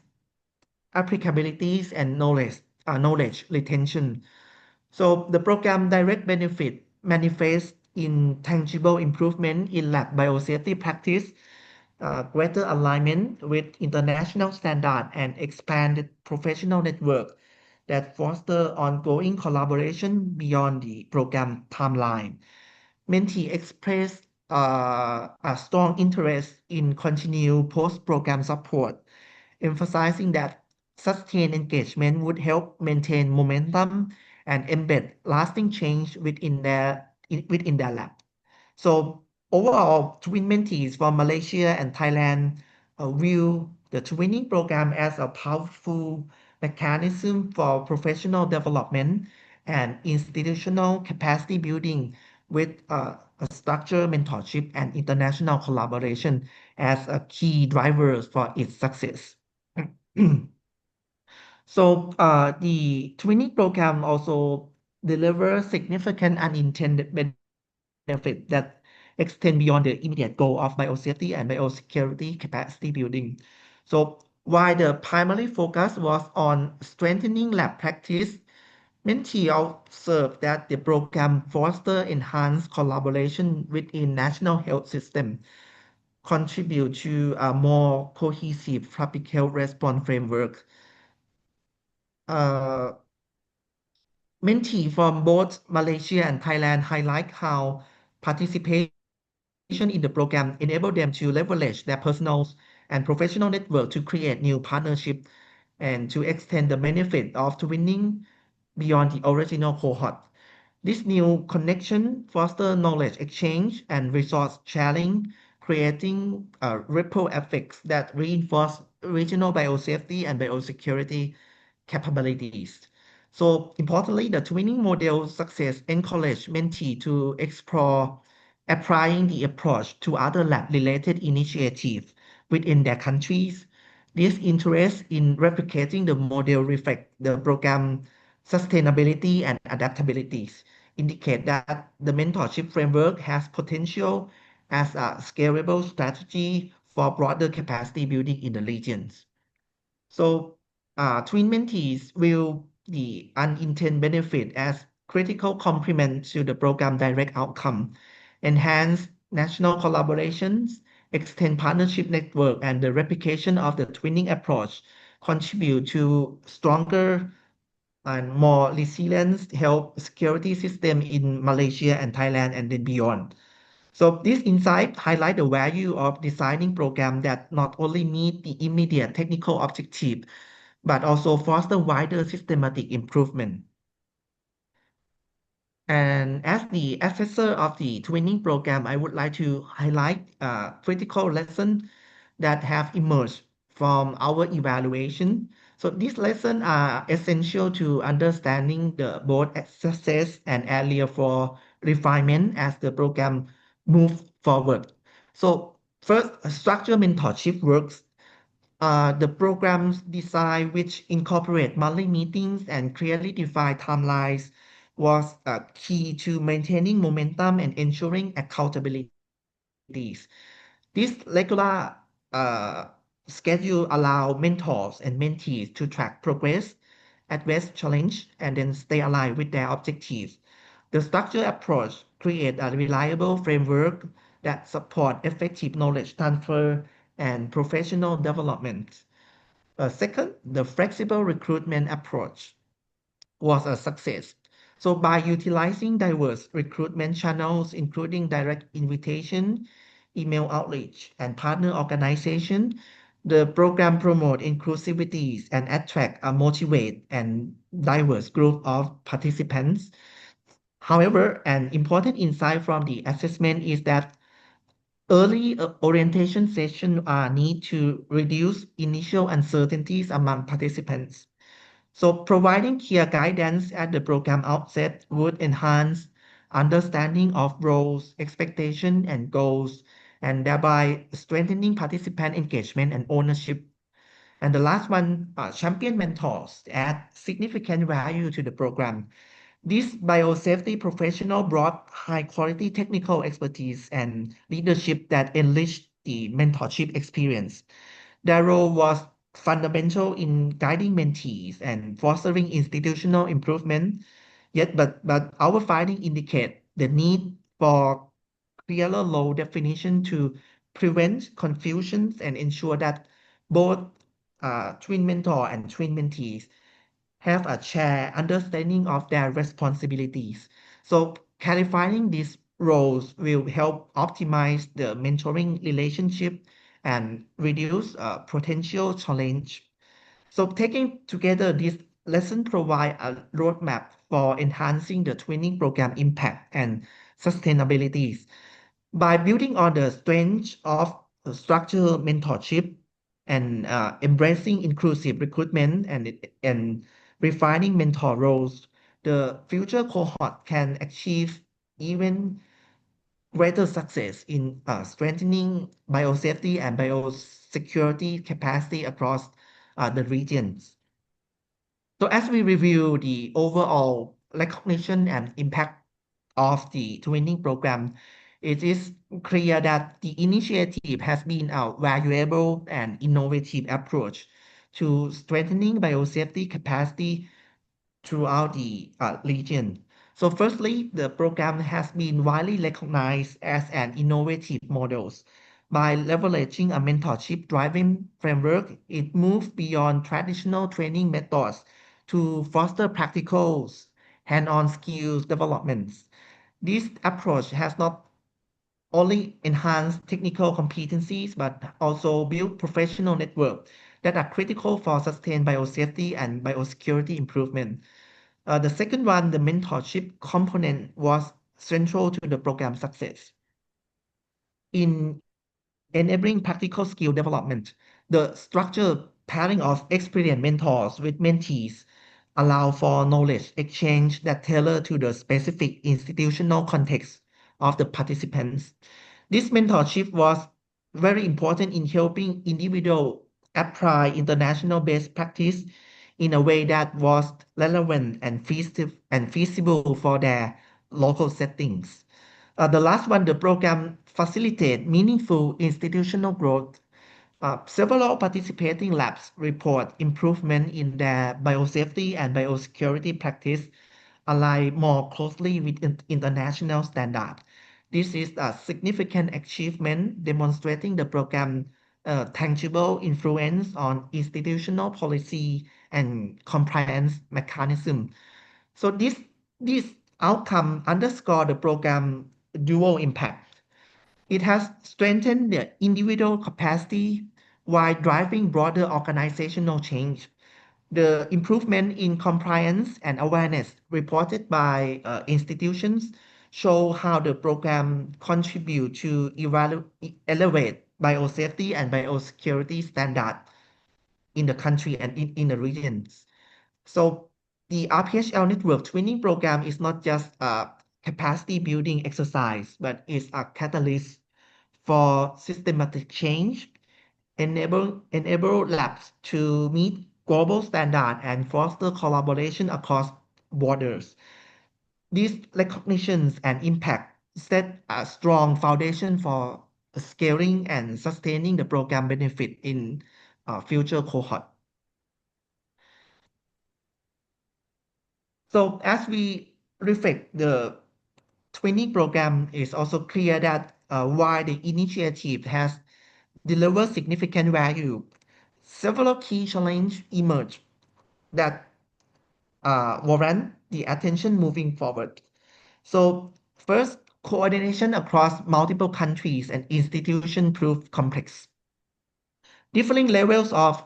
applicabilities and knowledge retention. So the program direct benefit manifests in tangible improvement in lab biosafety practice, greater alignment with international standard, and expanded professional network that foster ongoing collaboration beyond the program timeline. Mentee expressed a strong interest in continued post-program support, emphasizing that sustained engagement would help maintain momentum and embed lasting change within their lab. So overall, twin mentees from Malaysia and Thailand view the twinning program as a powerful mechanism for professional development and institutional capacity building with a structured mentorship and international collaboration as a key drivers for its success. So the twinning program also delivers significant unintended benefit that extend beyond the immediate goal of biosafety and biosecurity capacity building. So while the primary focus was on strengthening lab practice, mentee observed that the program foster enhanced collaboration within national health system, contribute to a more cohesive public health response framework. Uh, Mentee from both Malaysia and Thailand highlight how participation in the program enable them to leverage their personal and professional network to create new partnership and to extend the benefit of twinning beyond the original cohort. This new connection foster knowledge exchange and resource sharing, creating ripple effects that reinforce regional biosafety and biosecurity capabilities. So importantly, the twinning model success encourage mentee to explore applying the approach to other lab-related initiatives within their countries. This interest in replicating the model reflect the program sustainability and adaptabilities, indicate that the mentorship framework has potential as a scalable strategy for broader capacity building in the regions. So twin mentees will the unintended benefit as critical complement to the program direct outcome, enhance national collaborations, extend partnership network, and the replication of the twinning approach contribute to stronger and more resilient health security system in Malaysia and Thailand and then beyond. So this insight highlight the value of designing programs that not only meet the immediate technical objective, but also foster wider systematic improvement. And as the assessor of the twinning program, I would like to highlight critical lessons that have emerged from our evaluation. So these lessons are essential to understanding the both success and area for refinement as the program moves forward. So first, structured mentorship works. The program's design, which incorporate monthly meetings and clearly defined timelines, was key to maintaining momentum and ensuring accountabilities. This regular uh, schedule allow mentors and mentees to track progress, address challenge, and then stay aligned with their objectives. The structured approach creates a reliable framework that support effective knowledge transfer and professional development. Second, the flexible recruitment approach was a success. So by utilizing diverse recruitment channels, including direct invitation, email outreach, and partner organization, the program promote inclusivity and attract a motivate and diverse group of participants. However, an important insight from the assessment is that early orientation sessions need to reduce initial uncertainties among participants. So providing clear guidance at the program outset would enhance understanding of roles, expectation, and goals, and thereby strengthening participant engagement and ownership. And the last one, champion mentors add significant value to the program. This biosafety professional brought high quality technical expertise and leadership that enriched the mentorship experience. Their role was fundamental in guiding mentees and fostering institutional improvement. But our findings indicate the need for clearer law definition to prevent confusions and ensure that both twin mentor and twin mentees have a shared understanding of their responsibilities. So clarifying these roles will help optimize the mentoring relationship and reduce potential challenge. So taking together these lessons provide a roadmap for enhancing the training program impact and sustainability by building on the strength of structured mentorship and embracing inclusive recruitment and refining mentor roles. The future cohort can achieve even greater success in strengthening biosafety and biosecurity capacity across the regions. So as we review the overall recognition and impact of the training program, it is clear that the initiative has been a valuable and innovative approach to strengthening biosafety capacity throughout the region. So firstly, the program has been widely recognized as an innovative model. By leveraging a mentorship-driven framework, it moves beyond traditional training methods to foster practical hand-on skills developments. This approach has not only enhanced technical competencies, but also built professional networks that are critical for sustained biosafety and biosecurity improvement. The second one, the mentorship component was central to the program success. In enabling practical skill development, the structured pairing of experienced mentors with mentees allow for knowledge exchange that tailor to the specific institutional context of the participants. This mentorship was very important in helping individuals apply international best practice in a way that was relevant and feasible for their local settings. The last one, the program facilitate meaningful institutional growth. Several participating labs report improvement in their biosafety and biosecurity practice align more closely with international standards. This is a significant achievement demonstrating the program tangible influence on institutional policy and compliance mechanism. So this outcome underscore the program dual impact. It has strengthened the individual capacity while driving broader organizational change. The improvement in compliance and awareness reported by institutions show how the program contribute to elevate biosafety and biosecurity standard in the country and in the regions. So the RPHL Network training program is not just a capacity building exercise, but it's a catalyst for systematic change, enable labs to meet global standard and foster collaboration across borders. These recognitions and impact set a strong foundation for scaling and sustaining the program benefit in future cohort. So as we reflect the training program, is also clear that while the initiative has delivered significant value, several key challenges emerge that warrant the attention moving forward. So first, coordination across multiple countries and institutions proved complex. Differing levels of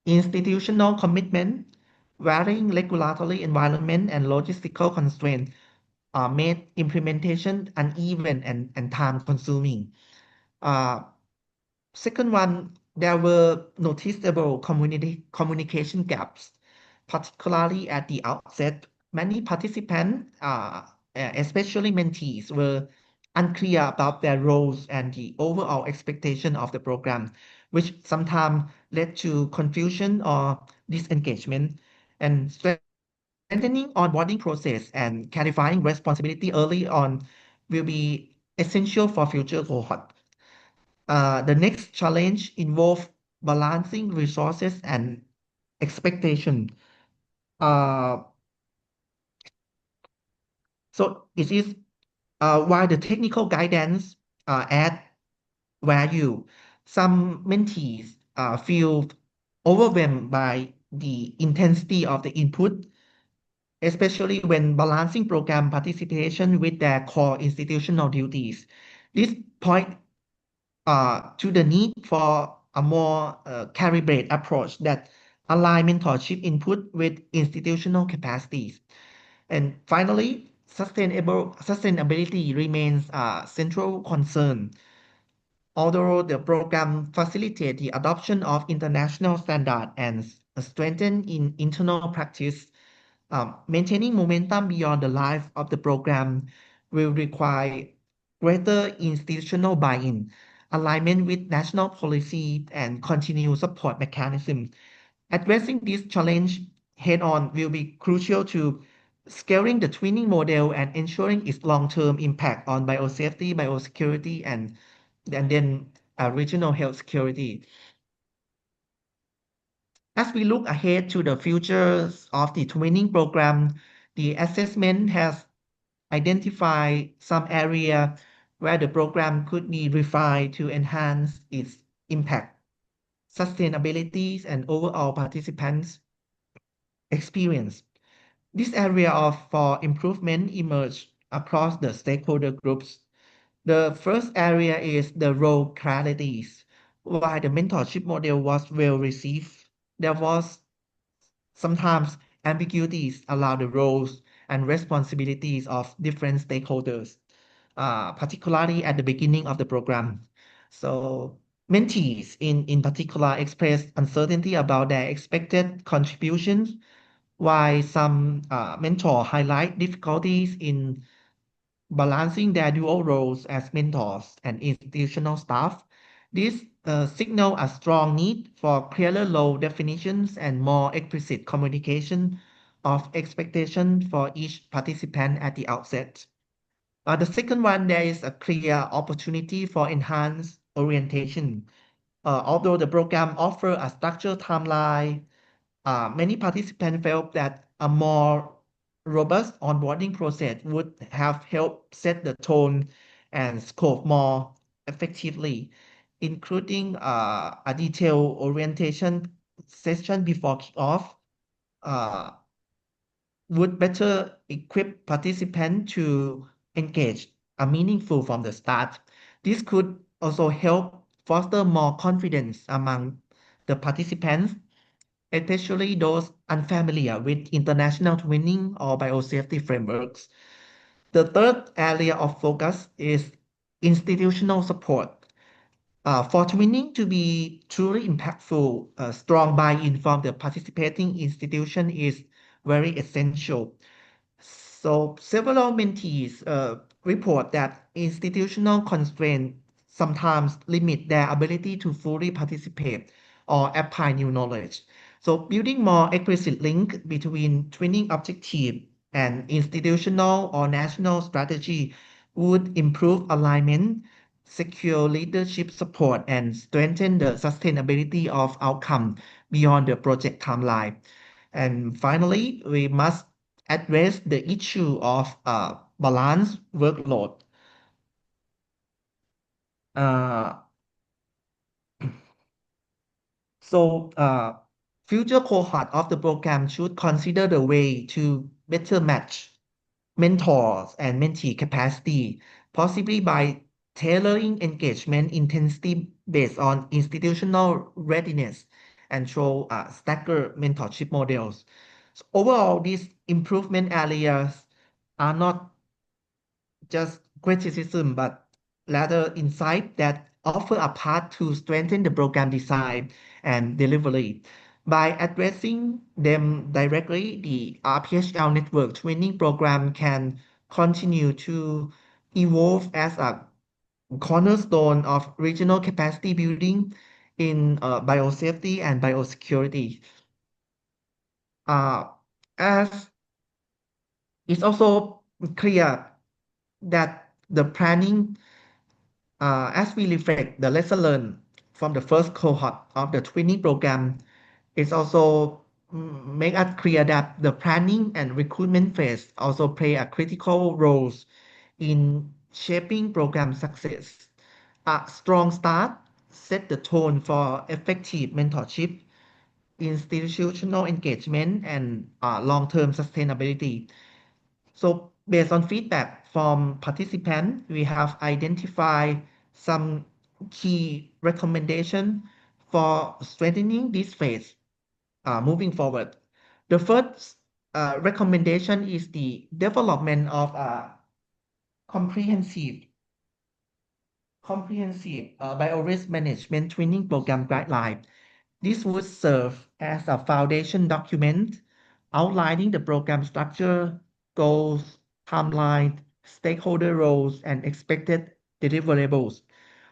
institutional commitment, varying regulatory environment, and logistical constraints made implementation uneven and time-consuming. Uh, Second one, there were noticeable communication gaps, particularly at the outset. Many participants, especially mentees, were unclear about their roles and the overall expectation of the program, which sometimes led to confusion or disengagement. And strengthening onboarding process and clarifying responsibility early on will be essential for future cohort. The next challenge involves balancing resources and expectation. Uh, so it is while the technical guidance add value, some mentees feel overwhelmed by the intensity of the input, especially when balancing program participation with their core institutional duties. This point to the need for a more calibrated approach that align mentorship input with institutional capacities. And finally, sustainability remains a central concern. Although the program facilitates the adoption of international standards and strengthen in internal practice, maintaining momentum beyond the life of the program will require greater institutional buy-in, alignment with national policy, and continued support mechanism. Addressing this challenge head-on will be crucial to scaling the twinning model and ensuring its long-term impact on biosafety, biosecurity, and then regional health security. As we look ahead to the futures of the twinning program, the assessment has identified some area where the program could be refined to enhance its impact, sustainability, and overall participants' experience. This area for improvement emerged across the stakeholder groups. The first area is the role clarities. While the mentorship model was well received, there was sometimes ambiguities around the roles and responsibilities of different stakeholders, particularly at the beginning of the program. So mentees in particular expressed uncertainty about their expected contributions, while some mentor highlight difficulties in balancing their dual roles as mentors and institutional staff. This signal a strong need for clearer role definitions and more explicit communication of expectation for each participant at the outset. The second one, there is a clear opportunity for enhanced orientation. Although the program offers a structured timeline, many participants felt that a more robust onboarding process would have helped set the tone and scope more effectively, including a detailed orientation session before kickoff, uh, would better equip participants to engage meaningful from the start. This could also help foster more confidence among the participants, especially those unfamiliar with international twinning or biosafety frameworks. The third area of focus is institutional support. For twinning to be truly impactful, strong buy-in from the participating institution is very essential. So several mentees report that institutional constraints sometimes limit their ability to fully participate or apply new knowledge. So building more explicit link between training objective and institutional or national strategy would improve alignment, secure leadership support, and strengthen the sustainability of outcome beyond the project timeline. And finally, we must address the issue of balance workload. Uh, so future cohort of the program should consider the way to better match mentors and mentee capacity, possibly by tailoring engagement intensity based on institutional readiness and through staggered mentorship models. So overall, these improvement areas are not just criticism, but rather insight that offer a path to strengthen the program design and delivery. By addressing them directly, the RPHL Network training program can continue to evolve as a cornerstone of regional capacity building in biosafety and biosecurity. Uh, as it's also clear that the planning as we reflect the lesson learned from the first cohort of the training program, it's also make us clear that the planning and recruitment phase also play a critical roles in shaping program success. A strong start set the tone for effective mentorship, institutional engagement, and long-term sustainability. So based on feedback from participants, we have identified some key recommendations for strengthening this phase. moving forward. The first recommendation is the development of a comprehensive biorisk management training program guideline. This would serve as a foundation document outlining the program structure, goals, timeline, stakeholder roles, and expected deliverables.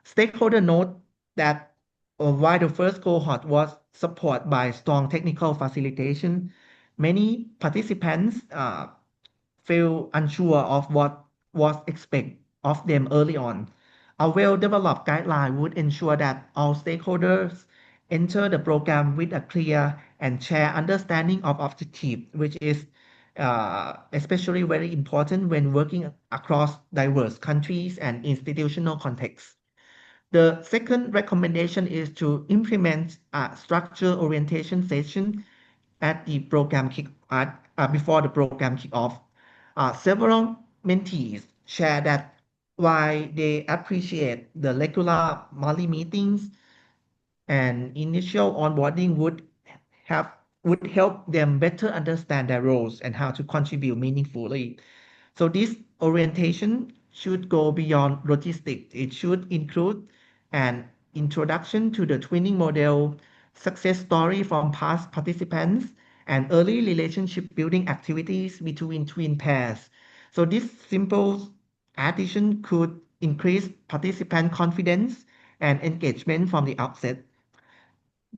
Stakeholder note that while the first cohort was supported by strong technical facilitation, many participants feel unsure of what was expected of them early on. A well-developed guideline would ensure that all stakeholders enter the program with a clear and shared understanding of objective, which is especially very important when working across diverse countries and institutional contexts. The second recommendation is to implement a structure orientation session at the program before the program kick off. Several mentees share that while they appreciate the regular monthly meetings and initial onboarding have would help them better understand their roles and how to contribute meaningfully. So this orientation should go beyond logistics. It should include an introduction to the twinning model, success story from past participants, and early relationship building activities between twin pairs. So this simple addition could increase participant confidence and engagement from the outset.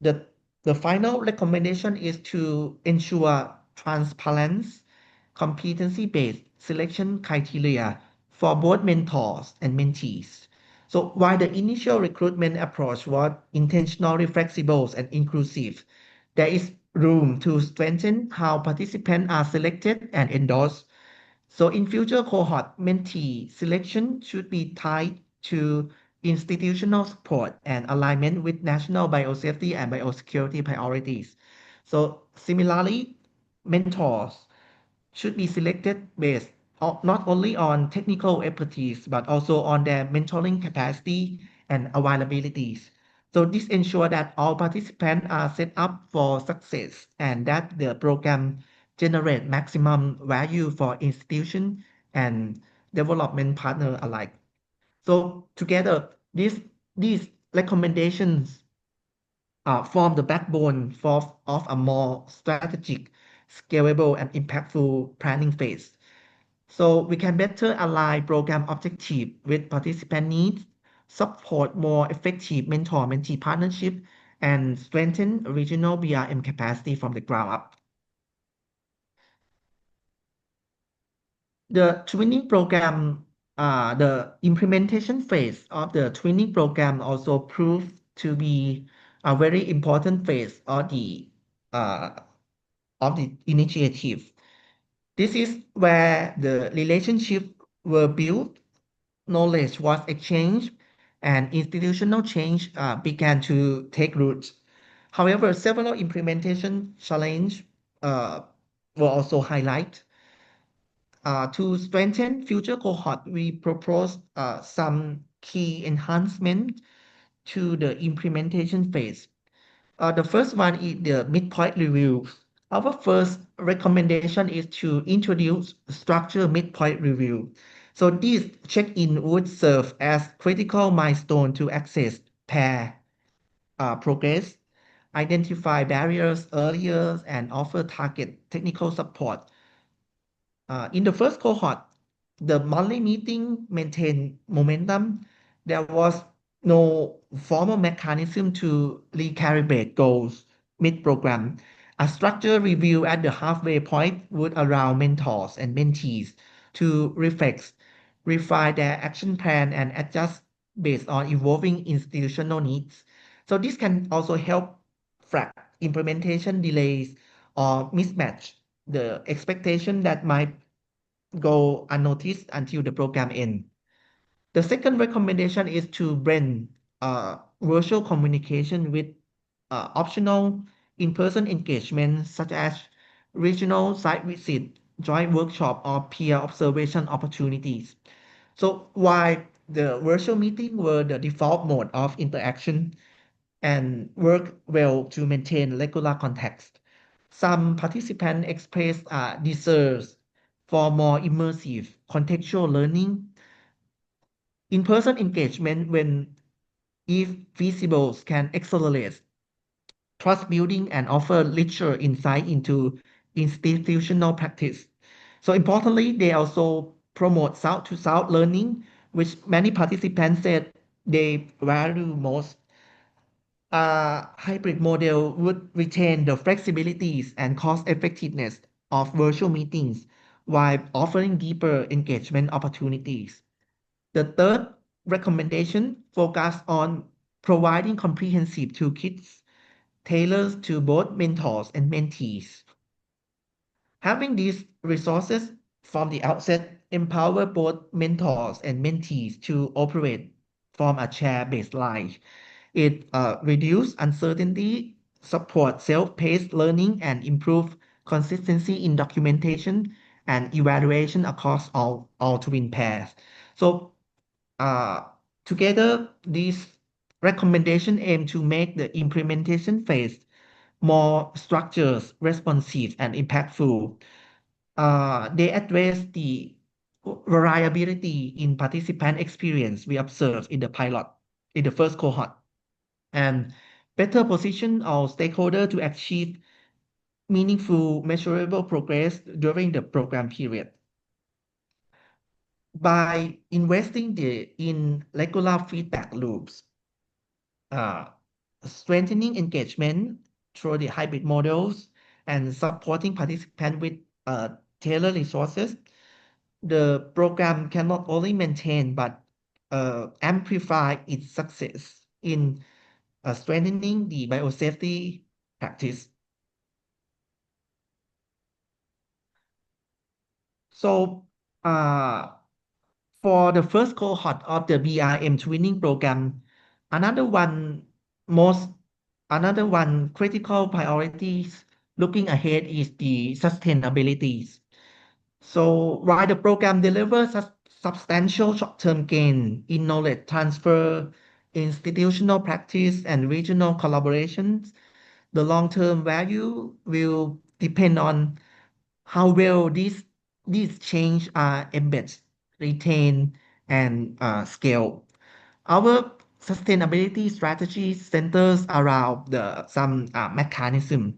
The, the final recommendation is to ensure transparency, competency-based selection criteria for both mentors and mentees. So while the initial recruitment approach was intentionally flexible and inclusive, there is room to strengthen how participants are selected and endorsed. So in future cohort, mentee selection should be tied to institutional support and alignment with national biosafety and biosecurity priorities. So similarly, mentors should be selected based not only on technical expertise, but also on their mentoring capacity and availabilities. So this ensures that all participants are set up for success and that the program generate maximum value for institution and development partner alike. So together, these recommendations form the backbone of a more strategic, scalable, and impactful planning phase. So we can better align program objective with participant needs, support more effective mentor-mentee partnership, and strengthen regional BRM capacity from the ground up. The twinning program, the implementation phase of the twinning program also proved to be a very important phase uh, of the initiative. This is where the relationship were built, knowledge was exchanged, and institutional change began to take root. However, several implementation challenges uh, were also highlighted. To strengthen future cohort, we propose some key enhancement to the implementation phase. The first one is the midpoint review. Our first recommendation is to introduce structured midpoint review. So this check-in would serve as critical milestone to assess pair progress, identify barriers earlier, and offer target technical support. In the first cohort, the monthly meeting maintained momentum. There was no formal mechanism to recalibrate goals mid-program. A structured review at the halfway point would allow mentors and mentees to reflect, refine their action plan, and adjust based on evolving institutional needs. So this can also help flag implementation delays or mismatch the expectation that might go unnoticed until the program ends. The second recommendation is to blend virtual communication with optional in-person engagement, such as regional site visit, joint workshop, or peer observation opportunities. So while the virtual meeting were the default mode of interaction and work well to maintain regular context, some participants express desires for more immersive contextual learning, in-person engagement when, if feasible, can accelerate trust building and offer richer insight into institutional practice. So importantly, they also promote South to South learning, which many participants said they value most. A hybrid model would retain the flexibilities and cost effectiveness of virtual meetings while offering deeper engagement opportunities. The third recommendation focus on providing comprehensive toolkits tailored to both mentors and mentees. Having these resources from the outset empower both mentors and mentees to operate from a shared baseline. It reduces uncertainty, support self-paced learning, and improve consistency in documentation and evaluation across all twin pairs. So uh, together, these recommendations aim to make the implementation phase more structured, responsive, and impactful. They address the variability in participant experience we observed in the pilot, in the first cohort, and better position our stakeholder to achieve meaningful, measurable progress during the program period. By investing in regular feedback loops, uh, strengthening engagement through the hybrid models, and supporting participants with tailored resources, the program can not only maintain but amplify its success in strengthening the biosafety practice. So, for the first cohort of the BRM training program, another one most another one critical priorities looking ahead is the sustainability. So while the program delivers substantial short-term gain in knowledge transfer, institutional practice, and regional collaborations, the long-term value will depend on how well these changes are embedded, retained, and scaled. Our sustainability strategy centers around some mechanism.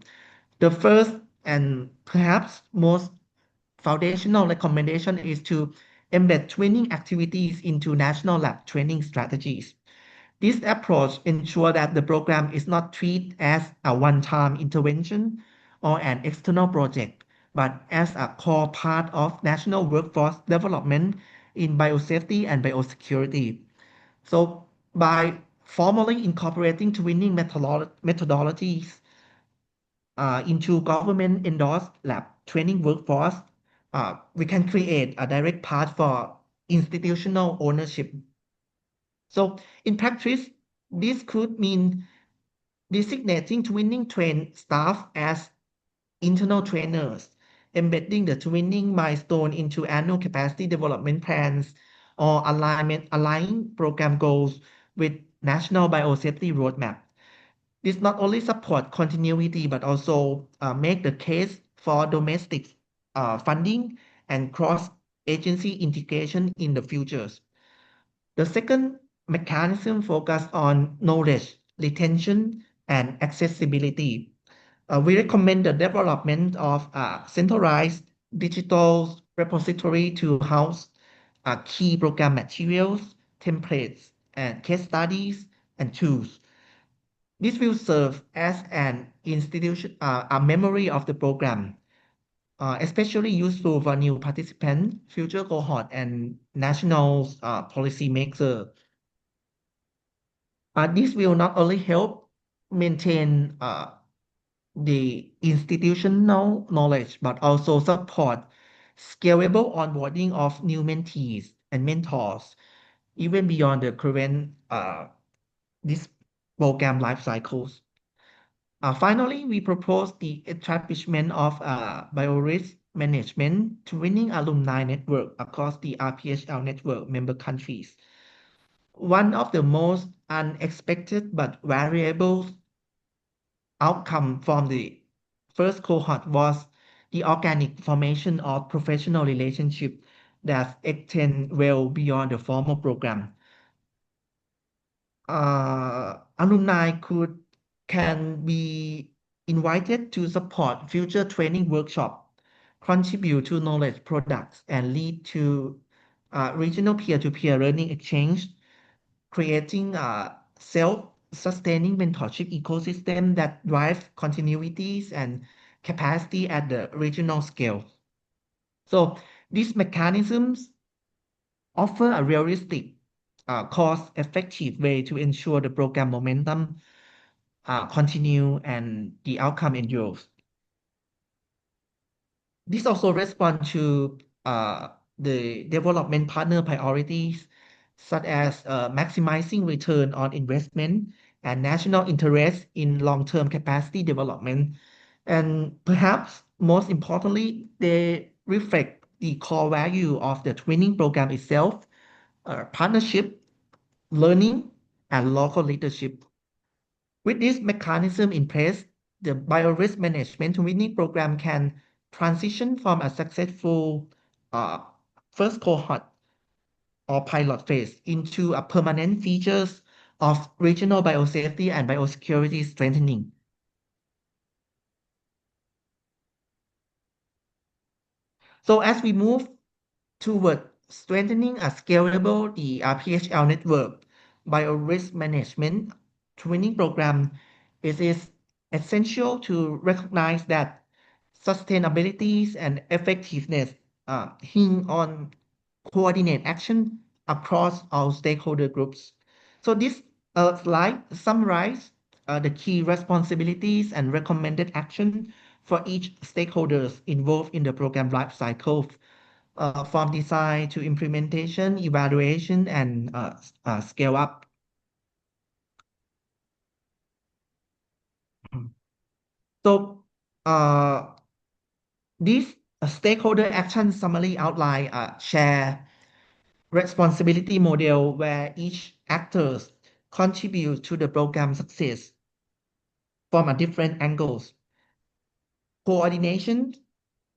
The first and perhaps most foundational recommendation is to embed training activities into national lab training strategies. This approach ensures that the program is not treated as a one-time intervention or an external project, but as a core part of national workforce development in biosafety and biosecurity. So by formally incorporating twinning methodologies into government-endorsed lab training workforce, we can create a direct path for institutional ownership. So in practice, this could mean designating twinning trained staff as internal trainers, embedding the twinning milestone into annual capacity development plans, or aligning program goals with national biosafety roadmap. This not only support continuity but also make the case for domestic funding and cross-agency integration in the futures. The second mechanism focus on knowledge retention and accessibility. We recommend the development of a centralized digital repository to house key program materials, templates, and case studies and tools. This will serve as an a memory of the program, especially useful for new participants, future cohort, and national policymakers. This will not only help maintain the institutional knowledge, but also support scalable onboarding of new mentees and mentors, even beyond the current this program life cycles. Finally, we propose the establishment of Biorisk Management training alumni network across the RPHL network member countries. One of the most unexpected but variable outcome from the first cohort was the organic formation of professional relationship that extend well beyond the formal program. Alumni can be invited to support future training workshop, contribute to knowledge products, and lead to regional peer-to-peer learning exchange, creating a self-sustaining mentorship ecosystem that drives continuities and capacity at the regional scale. So these mechanisms offer a realistic, cost-effective way to ensure the program momentum continue and the outcome endures. This also responds to the development partner priorities, such as maximizing return on investment and national interest in long-term capacity development. And perhaps most importantly, they reflect the core value of the training program itself, partnership, learning, and local leadership. With this mechanism in place, the biorisk management training program can transition from a successful uh, first cohort or pilot phase into a permanent features of regional biosafety and biosecurity strengthening. So as we move toward strengthening a scalable the RPHL network biorisk management training program, it is essential to recognize that sustainability and effectiveness hinge on coordinate action across all stakeholder groups. So this slide summarizes the key responsibilities and recommended action for each stakeholders involved in the program life cycle, from design to implementation, evaluation, and scale up. So this stakeholder action summary outline a share responsibility model where each actors contribute to the program success from a different angles. Coordination,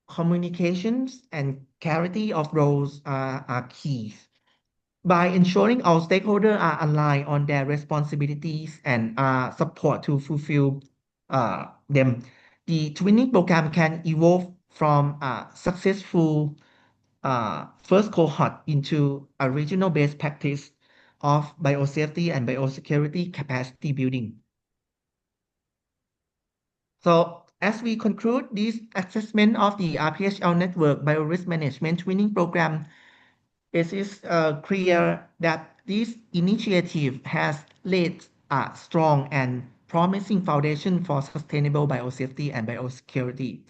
communications, and clarity of roles are keys. By ensuring all stakeholders are aligned on their responsibilities and support to fulfill them, the training program can evolve from a successful first cohort into a regional best practice of biosafety and biosecurity capacity building. So as we conclude this assessment of the RPHL Network Biorisk Management Training Program, it is clear that this initiative has laid a strong and promising foundation for sustainable biosafety and biosecurity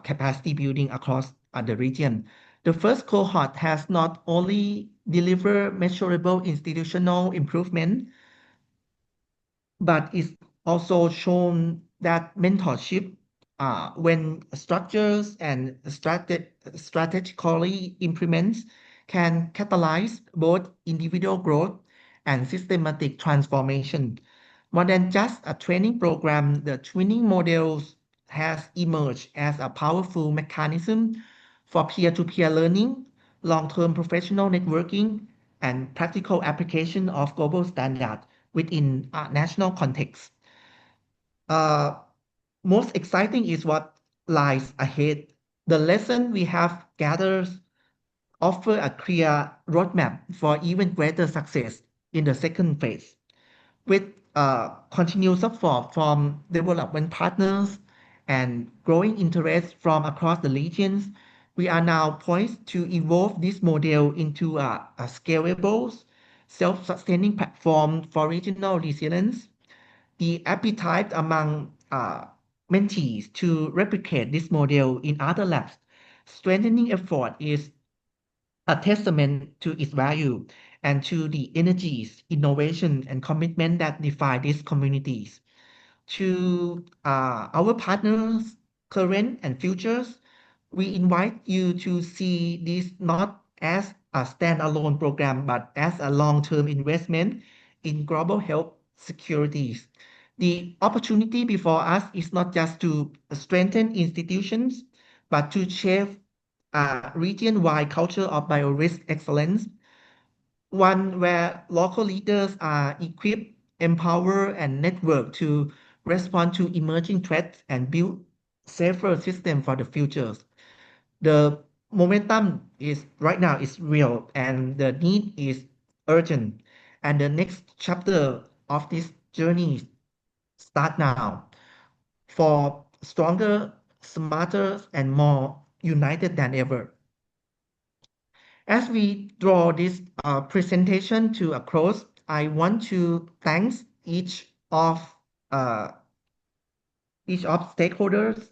capacity building across the region. The first cohort has not only delivered measurable institutional improvement, but it's also shown that mentorship, when structures and strategically implements, can catalyze both individual growth and systematic transformation. More than just a training program, the training models has emerged as a powerful mechanism for peer-to-peer learning, long-term professional networking, and practical application of global standards within a national context. Uh, Most exciting is what lies ahead. The lesson we have gathered offer a clear roadmap for even greater success in the second phase. With continued support from development partners and growing interest from across the regions, we are now poised to evolve this model into a scalable, self-sustaining platform for regional resilience. The appetite among mentees to replicate this model in other labs, strengthening effort is a testament to its value and to the energies, innovation, and commitment that define these communities. To our partners, current and futures, we invite you to see this not as a standalone program, but as a long-term investment in global health securities. The opportunity before us is not just to strengthen institutions, but to shape a region-wide culture of biorisk excellence, one where local leaders are equipped, empowered, and networked to respond to emerging threats and build safer systems for the future. The momentum is right now is real, and the need is urgent. And the next chapter of this journey start now for stronger, smarter, and more united than ever. As we draw this presentation to a close, I want to thank uh, each of stakeholders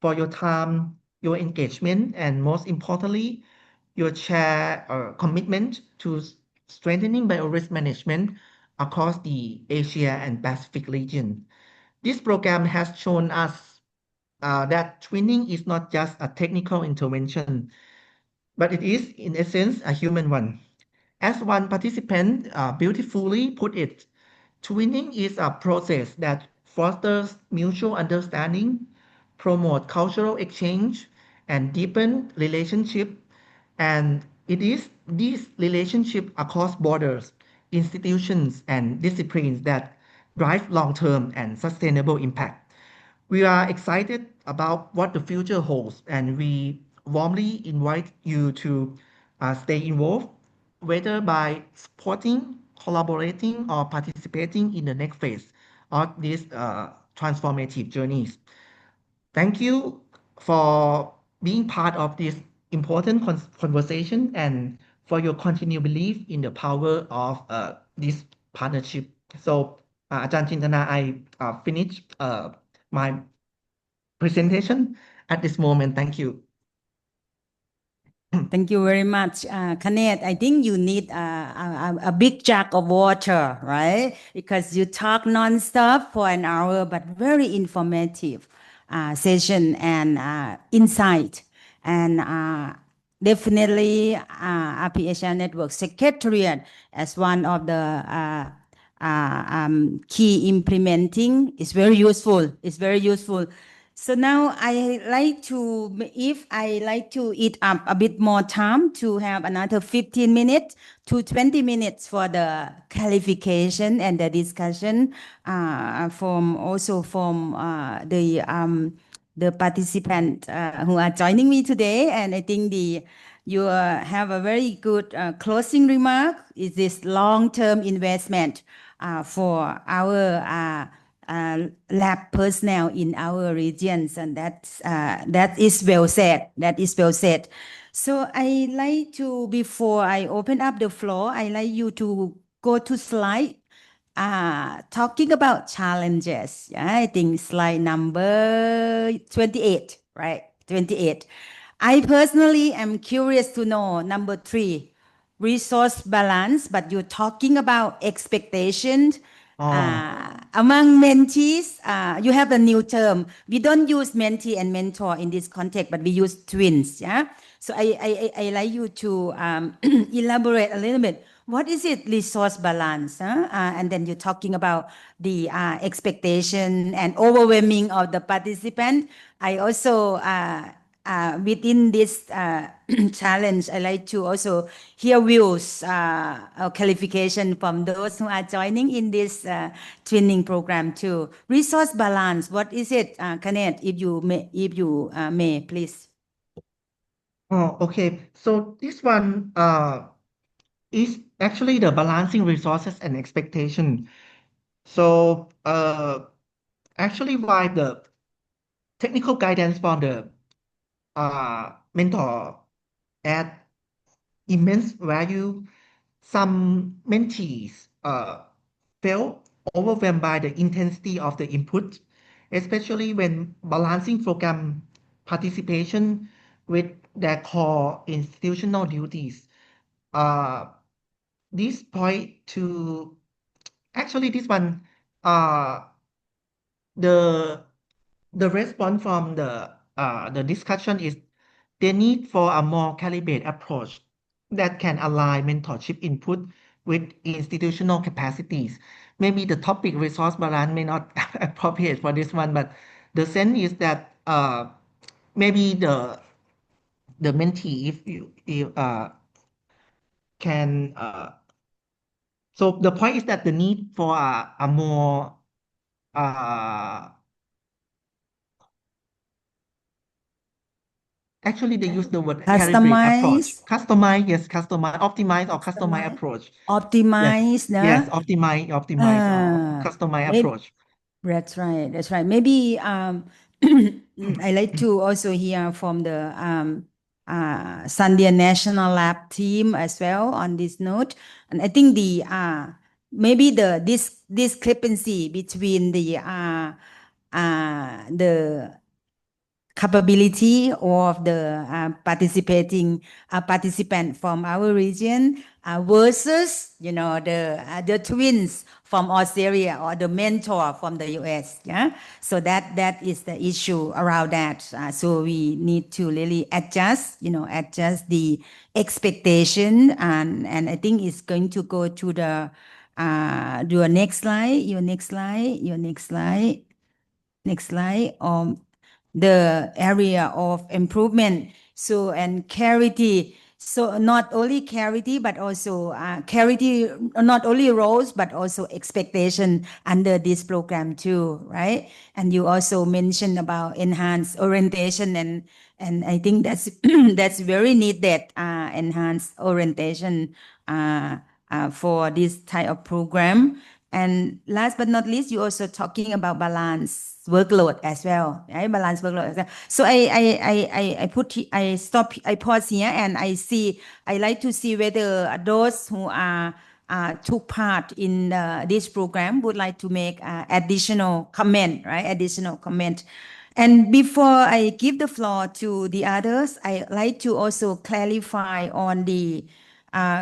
for your time, your engagement, and most importantly, your share commitment to strengthening biorisk management across the Asia and Pacific region. This program has shown us that twinning is not just a technical intervention, but it is, in essence, a human one. As one participant beautifully put it, twinning is a process that fosters mutual understanding, promote cultural exchange, and deepen relationship. And it is these relationships across borders, institutions, and disciplines that drive long-term and sustainable impact. We are excited about what the future holds, and we warmly invite you to stay involved, whether by supporting, collaborating, or participating in the next phase of these transformative journeys. Thank you for being part of this important conversation and for your continued belief in the power of this partnership. So, Ajahn Jintana, I finished my presentation at this moment. Thank you. Thank you very much, Kanate. I think you need a big jug of water, right? Because you talk nonstop for an hour, but very informative session and insight. And definitely RPHL Network Secretariat as one of the key implementing is very useful. It's very useful. So now if I like to eat up a bit more time to have another 15 minutes to 20 minutes for the clarification and the discussion from the participant who are joining me today. And I think you have a very good closing remark. Is this long-term investment for our lab personnel in our regions, and that is well said. That is well said. So I like to, before I open up the floor, I like you to go to slide talking about challenges. Yeah, I think slide number 28, right? 28. I personally am curious to know number 3, resource balance, but you're talking about expectations among mentees. You have a new term. We don't use mentee and mentor in this context, but we use twins. Yeah. So I like you to elaborate a little bit. What is it, resource balance? And then you're talking about the expectation and overwhelming of the participant. I also within this challenge, I like to also hear views or clarification from those who are joining in this training program too. Resource balance, what is it, Kanate, if you may, please. Oh, okay. So this one is actually the balancing resources and expectation. So actually, why the technical guidance from the mentor add immense value. Some mentees felt overwhelmed by the intensity of the input, especially when balancing program participation with their core institutional duties. Uh, this point to actually this one, uh, the the response from the discussion is the need for a more calibrated approach that can align mentorship input with institutional capacities. maybe the topic resource balance may not appropriate for this one, but the sense is that maybe the mentee, if you can so the point is that the need for a more actually they use the word calibrate approach, Customize, customize, yes, customize, optimize or customize customize, approach. Yes, optimize, yes, no? optimize or customize Maybe approach. that's right. That's right. Maybe I like to also hear from the Sandia National Lab team as well on this note. And I think the maybe this discrepancy between the capability of the participating participant from our region versus the twins from Australia or the mentor from the US. Yeah, so that is the issue around that. So we need to really adjust the expectation, and I think it's going to go to the your next slide, next slide. The area of improvement. So, and clarity. So not only clarity, but also clarity, not only roles, but also expectation under this program too, right? And you also mentioned about enhanced orientation, and I think that's that's very needed, enhanced orientation for this type of program. And last but not least, you also talking about balance workload as well, right? Balance workload as well. So I pause here, and I like to see whether those who are took part in this program would like to make additional comment, right? Additional comment. And before I give the floor to the others, I like to also clarify on the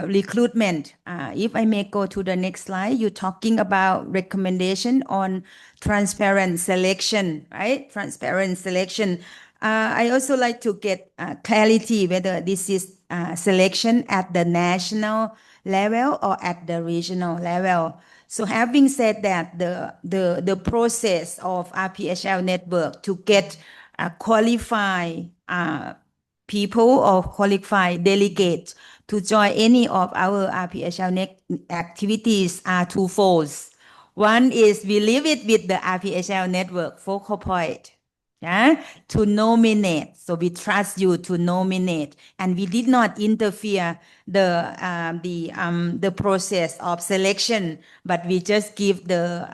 recruitment. If I may go to the next slide, you're talking about recommendation on transparent selection, right? Transparent selection. I also like to get clarity whether this is selection at the national level or at the regional level. So having said that, the process of RPHL network to get qualified people or qualified delegates to join any of our RPHL activities are twofold. One is we leave it with the RPHL network focal point, yeah, to nominate. So we trust you to nominate, and we did not interfere the process of selection, but we just give the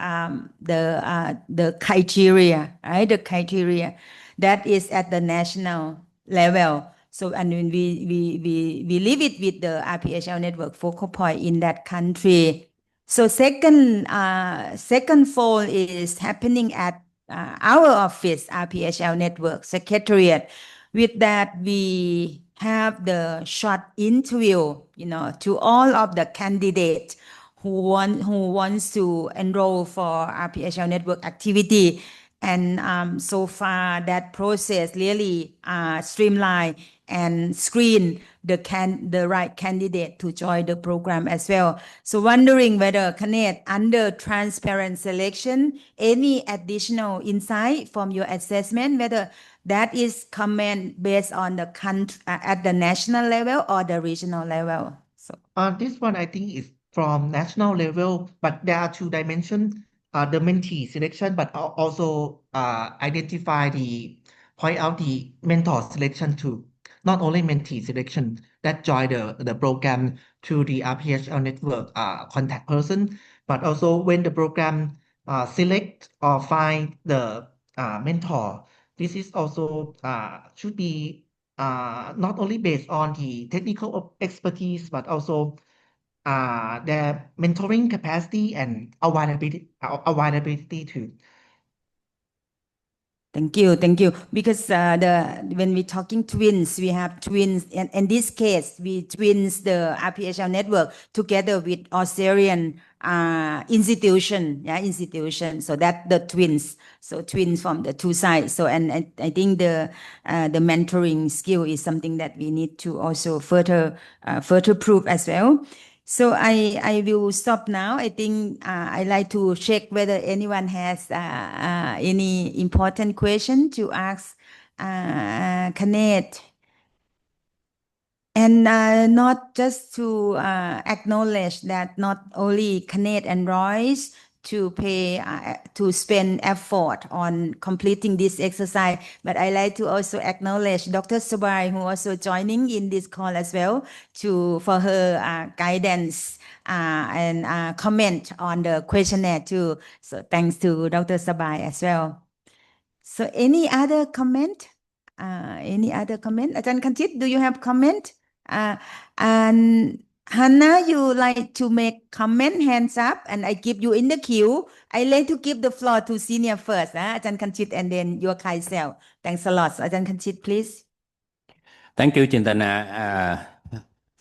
criteria, right? The criteria that is at the national level. So, and when we leave it with the RPHL network focal point in that country. So second fold is happening at our office, RPHL Network Secretariat. With that, we have the short interview, to all of the candidates who wants to enroll for RPHL Network activity. And so far, that process really streamlined and screen the right candidate to join the program as well. So wondering whether Kanate, under transparent selection, any additional insight from your assessment, whether that is comment based on the country at the national level or the regional level. So This one I think is from national level, but there are two dimensions. The mentee selection, but also point out the mentor selection too. Not only mentee selection that join the program through the RPHL network contact person, but also when the program select or find the mentor, this is also should be not only based on the technical expertise, but also their mentoring capacity and availability too. thank you. Because when we're talking twins, we have twins, and in this case, we twins the RPHL network together with Australian institution. So that the twins. So twins from the two sides. So and I think the mentoring skill is something that we need to also further prove as well. So I will stop now. I think I like to check whether anyone has any important question to ask Kanate. And not just to acknowledge that not only Kanate and Royce to pay to spend effort on completing this exercise, but I like to also acknowledge Dr. Sabai, who also joining in this call as well, for her guidance and comment on the questionnaire too. So thanks to Dr. Sabai as well. So any other comment? Any other comment? Ajahn Kanchit, do you have comment? And Hannah, you like to make comment, hands up, and I give you in the queue. I like to give the floor to senior first, Ajahn Kanchit, and then your Kaisel. Thanks a lot. So Ajahn Kanchit, please. Thank you, Jintana.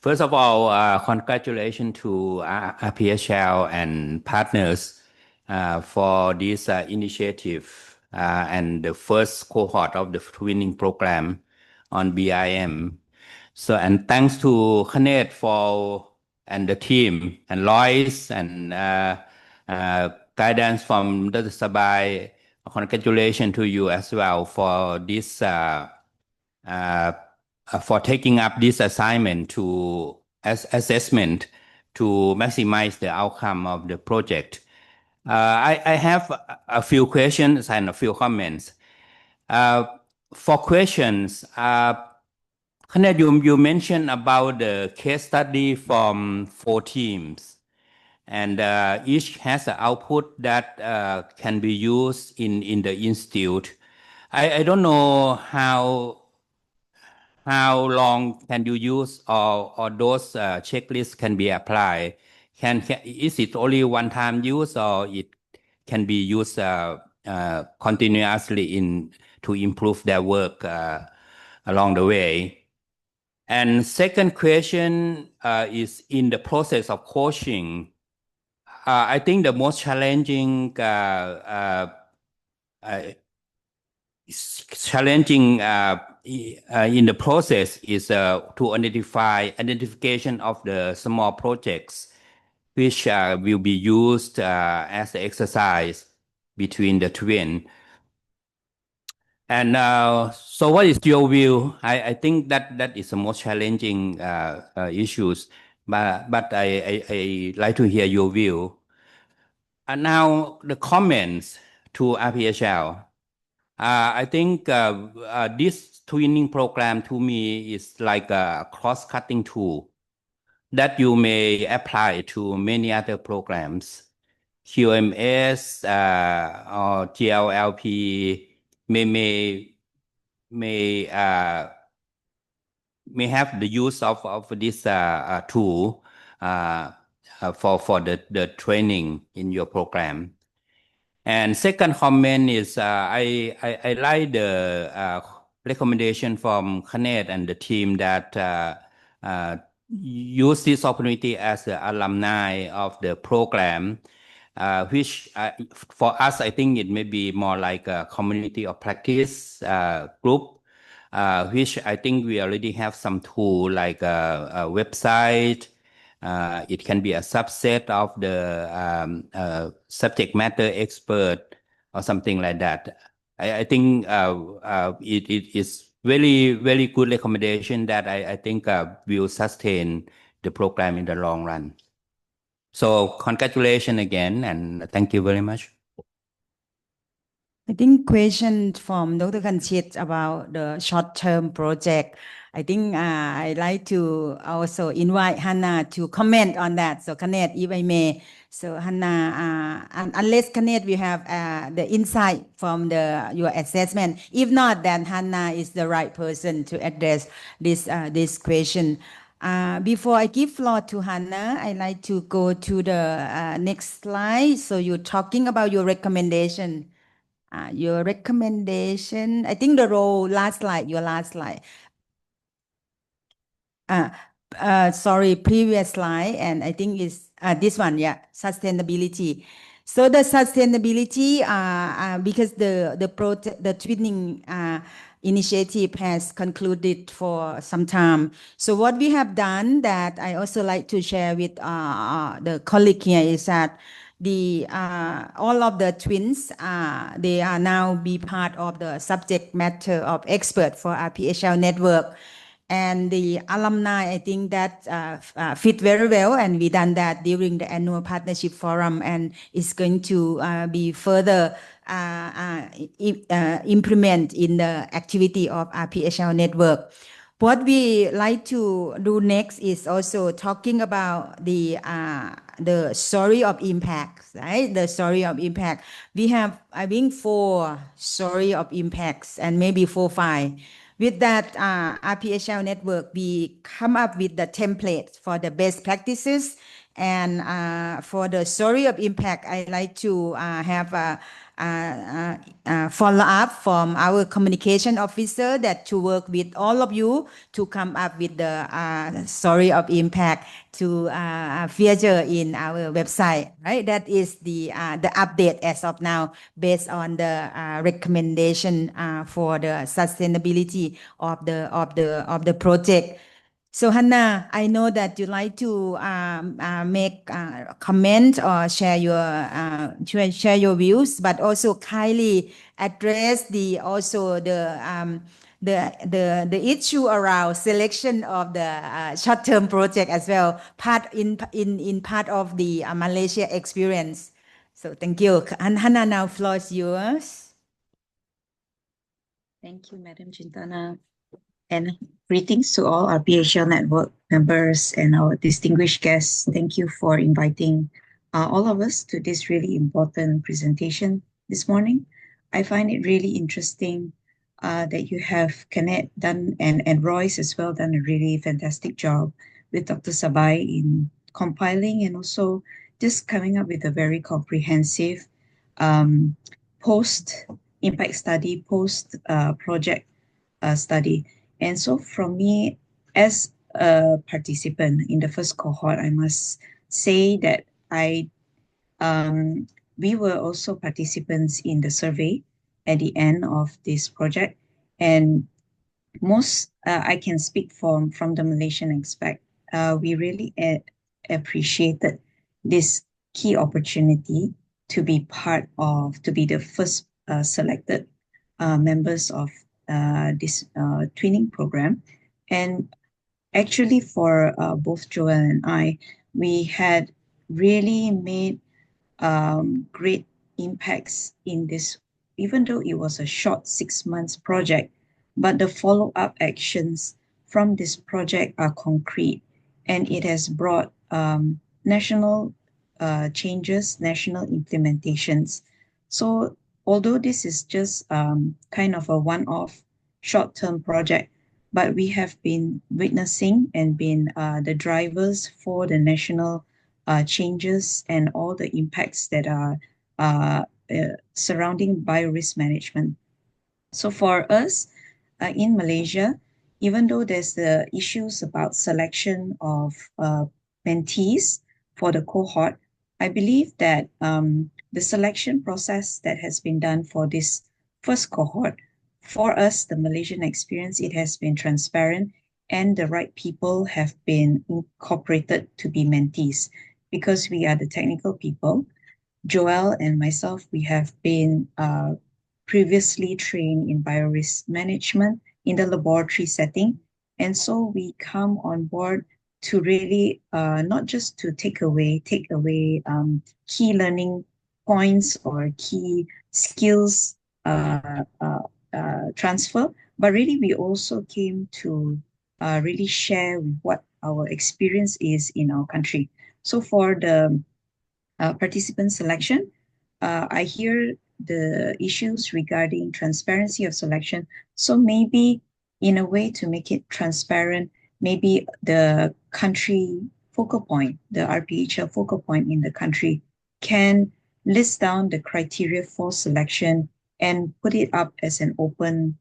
First of all, congratulations to RPHL and partners for this initiative and the first cohort of the twinning program on BIM. So, and thanks to Kanate and the team and Lois and guidance from Dr. Sabai. Congratulations to you as well for this for taking up this assignment to assessment to maximize the outcome of the project. I have a few questions and a few comments. For questions, Kanate, you mentioned about the case study from 4 teams, and each has an output that can be used in the institute. I don't know how long can you use or those checklists can be applied. Is it only one-time use or it can be used continuously to improve their work along the way? And second question is in the process of coaching. I think the most challenging in the process is to identification of the small projects which will be used as the exercise between the twin. And so what is your view? I think that is the most challenging issues, but I like to hear your view. And now the comments to RPHL. I think this twinning program to me is like a cross-cutting tool that you may apply to many other programs. QMS or GLLP may have the use of this tool for the training in your program. And second comment is I like the recommendation from Kanate and the team that use this opportunity as the alumni of the program, which for us, I think it may be more like a community of practice group, which I think we already have some tool like a website. It can be a subset of the subject matter expert or something like that. I think it is very, very good recommendation that I think will sustain the program in the long run. So congratulations again, and thank you very much. I think question from Dr. Kanchit about the short-term project. I think I like to also invite Hannah to comment on that. So Kanate, if I may. So Hannah, unless Kanate we have the insight from your assessment. If not, then Hannah is the right person to address this question. Before I give floor to Hannah, I like to go to the next slide. So you're talking about your recommendation. Your recommendation, I think the role, last slide, your last slide. Sorry, previous slide, and I think it's this one, yeah, sustainability. So the sustainability, because the twinning initiative has concluded for some time. So what we have done that I also like to share with the colleague here is that the all of the twins they are now be part of the subject matter of expert for RPHL network. And the alumni, I think that fit very well, and we done that during the annual partnership forum, and it's going to be further implement in the activity of RPHL network. What we like to do next is also talking about the story of impact, right? The story of impact. We have, I think, 4 story of impacts and maybe 4, 5. With that RPHL network, we come up with the template for the best practices. And for the story of impact, I like to have a follow up from our communication officer that to work with all of you to come up with the story of impact to feature in our website, right? That is the update as of now based on the recommendation for the sustainability of the project. So Hannah, I know that you like to make comment or share your views, but also kindly address the issue around selection of the short-term project as well, part of the Malaysia experience. So thank you. And Hannah, now floor is yours. Thank you, Madam Jintana. And greetings to all our RPHL Network members and our distinguished guests. Thank you for inviting all of us to this really important presentation this morning. I find it really interesting that you have Kanate done and Royce as well done a really fantastic job with Dr. Sabai in compiling and also just coming up with a very comprehensive post-impact study, post-project study. And so from me, as a participant in the first cohort, I must say that we were also participants in the survey at the end of this project. And I can speak from the Malaysian aspect. We really appreciated this key opportunity to be the first selected members of this twinning program. And actually for both Joel and I, we had really made great impacts in this, even though it was a short 6 months project, but the follow-up actions from this project are concrete, and it has brought national changes, national implementations. So although this is just kind of a one-off short-term project, but we have been witnessing and been the drivers for the national changes and all the impacts that are surrounding biorisk management. So for us in Malaysia, even though there's the issues about selection of mentees for the cohort, I believe that the selection process that has been done for this first cohort, for us, the Malaysian experience, it has been transparent and the right people have been incorporated to be mentees because we are the technical people. Joel and myself, we have been previously trained in biorisk management in the laboratory setting. And so we come on board to really not just to take away key learning points or key skills transfer, but really we also came to really share what our experience is in our country. So for the participant selection, I hear the issues regarding transparency of selection. So maybe in a way to make it transparent, maybe the country focal point, the RPHL focal point in the country can list down the criteria for selection and put it up as an open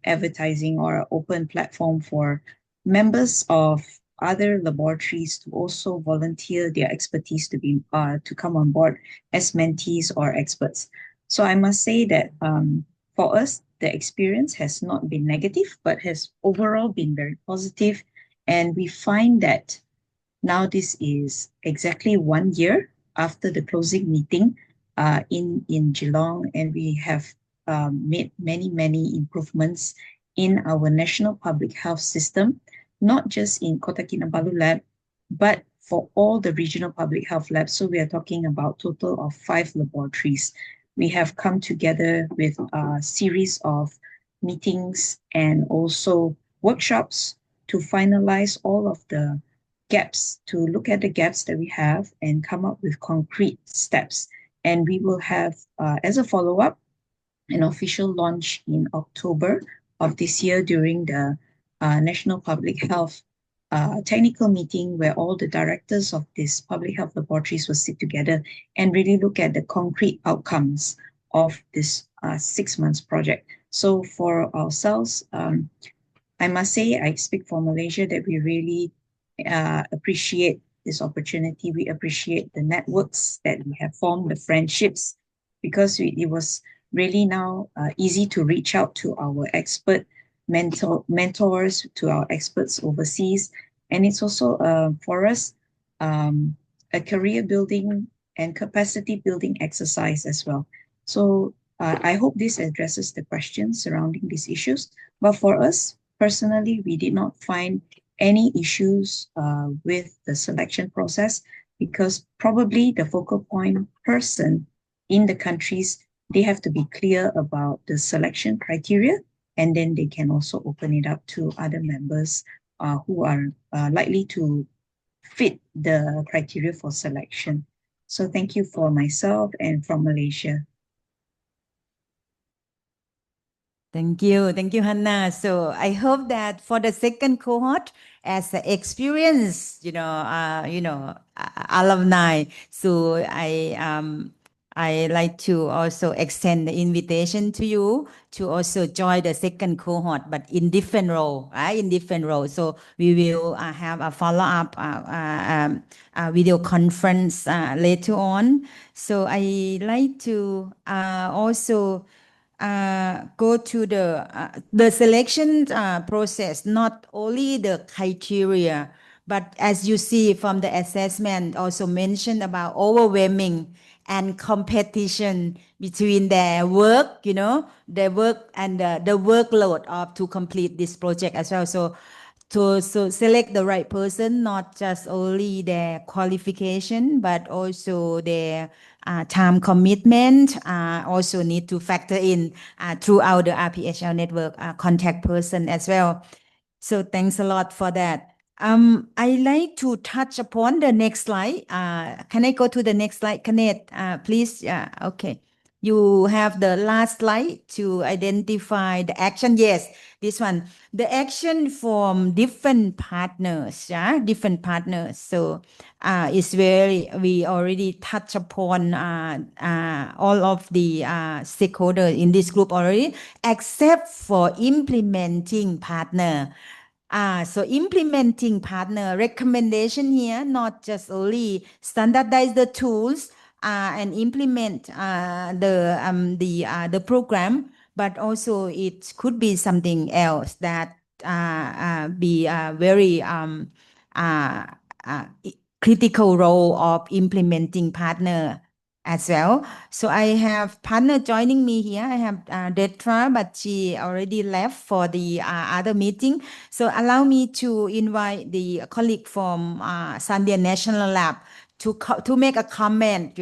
advertising or open platform for members of other laboratories to also volunteer their expertise to come on board as mentees or experts. So I must say that for us, the experience has not been negative, but has overall been very positive. And we find that now this is exactly 1 year after the closing meeting in Geelong, and we have made many improvements in our national public health system, not just in Kota Kinabalu lab, but for all the regional public health labs. So we are talking about total of 5 laboratories. We have come together with a series of meetings and also workshops to finalize all of the gaps, to look at the gaps that we have and come up with concrete steps. And we will have, as a follow-up, an official launch in October of this year during the National Public Health technical meeting, where all the directors of these public health laboratories will sit together and really look at the concrete outcomes of this 6 months project. So for ourselves, I must say, I speak for Malaysia, that we really appreciate this opportunity. We appreciate the networks that we have formed, the friendships, because it was really now easy to reach out to our expert mentors, to our experts overseas. And it's also for us a career building and capacity building exercise as well. So I hope this addresses the questions surrounding these issues. But for us, personally, we did not find any issues with the selection process, because probably the focal point person in the countries, they have to be clear about the selection criteria, and then they can also open it up to other members who are likely to fit the criteria for selection. So thank you for myself and from Malaysia. Thank you, Hannah. So I hope that for the second cohort, as an experience, alumni. So I like to also extend the invitation to you to also join the second cohort, but in different role, in different role. So we will have a follow-up video conference later on. So I like to also go to the selection process, not only the criteria, but as you see from the assessment, also mentioned about overwhelming and competition between their work, their work and the workload to complete this project as well. So to select the right person, not just only their qualification, but also their time commitment, also need to factor in throughout the RPHL network contact person as well. So thanks a lot for that. I like to touch upon the next slide. Can I go to the next slide, Kanate? Please. Okay. You have the last slide to identify the action. Yes, this one. The action from different partners, different partners. So it's we already touched upon all of the stakeholders in this group already, except for implementing partner. So implementing partner recommendation here, not just only standardize the tools and implement the program, but also it could be something else that be very critical role of implementing partner as well. So I have partner joining me here. I have Detra, but she already left for the other meeting. So allow me to invite the colleague from Sandia National Lab to make a comment,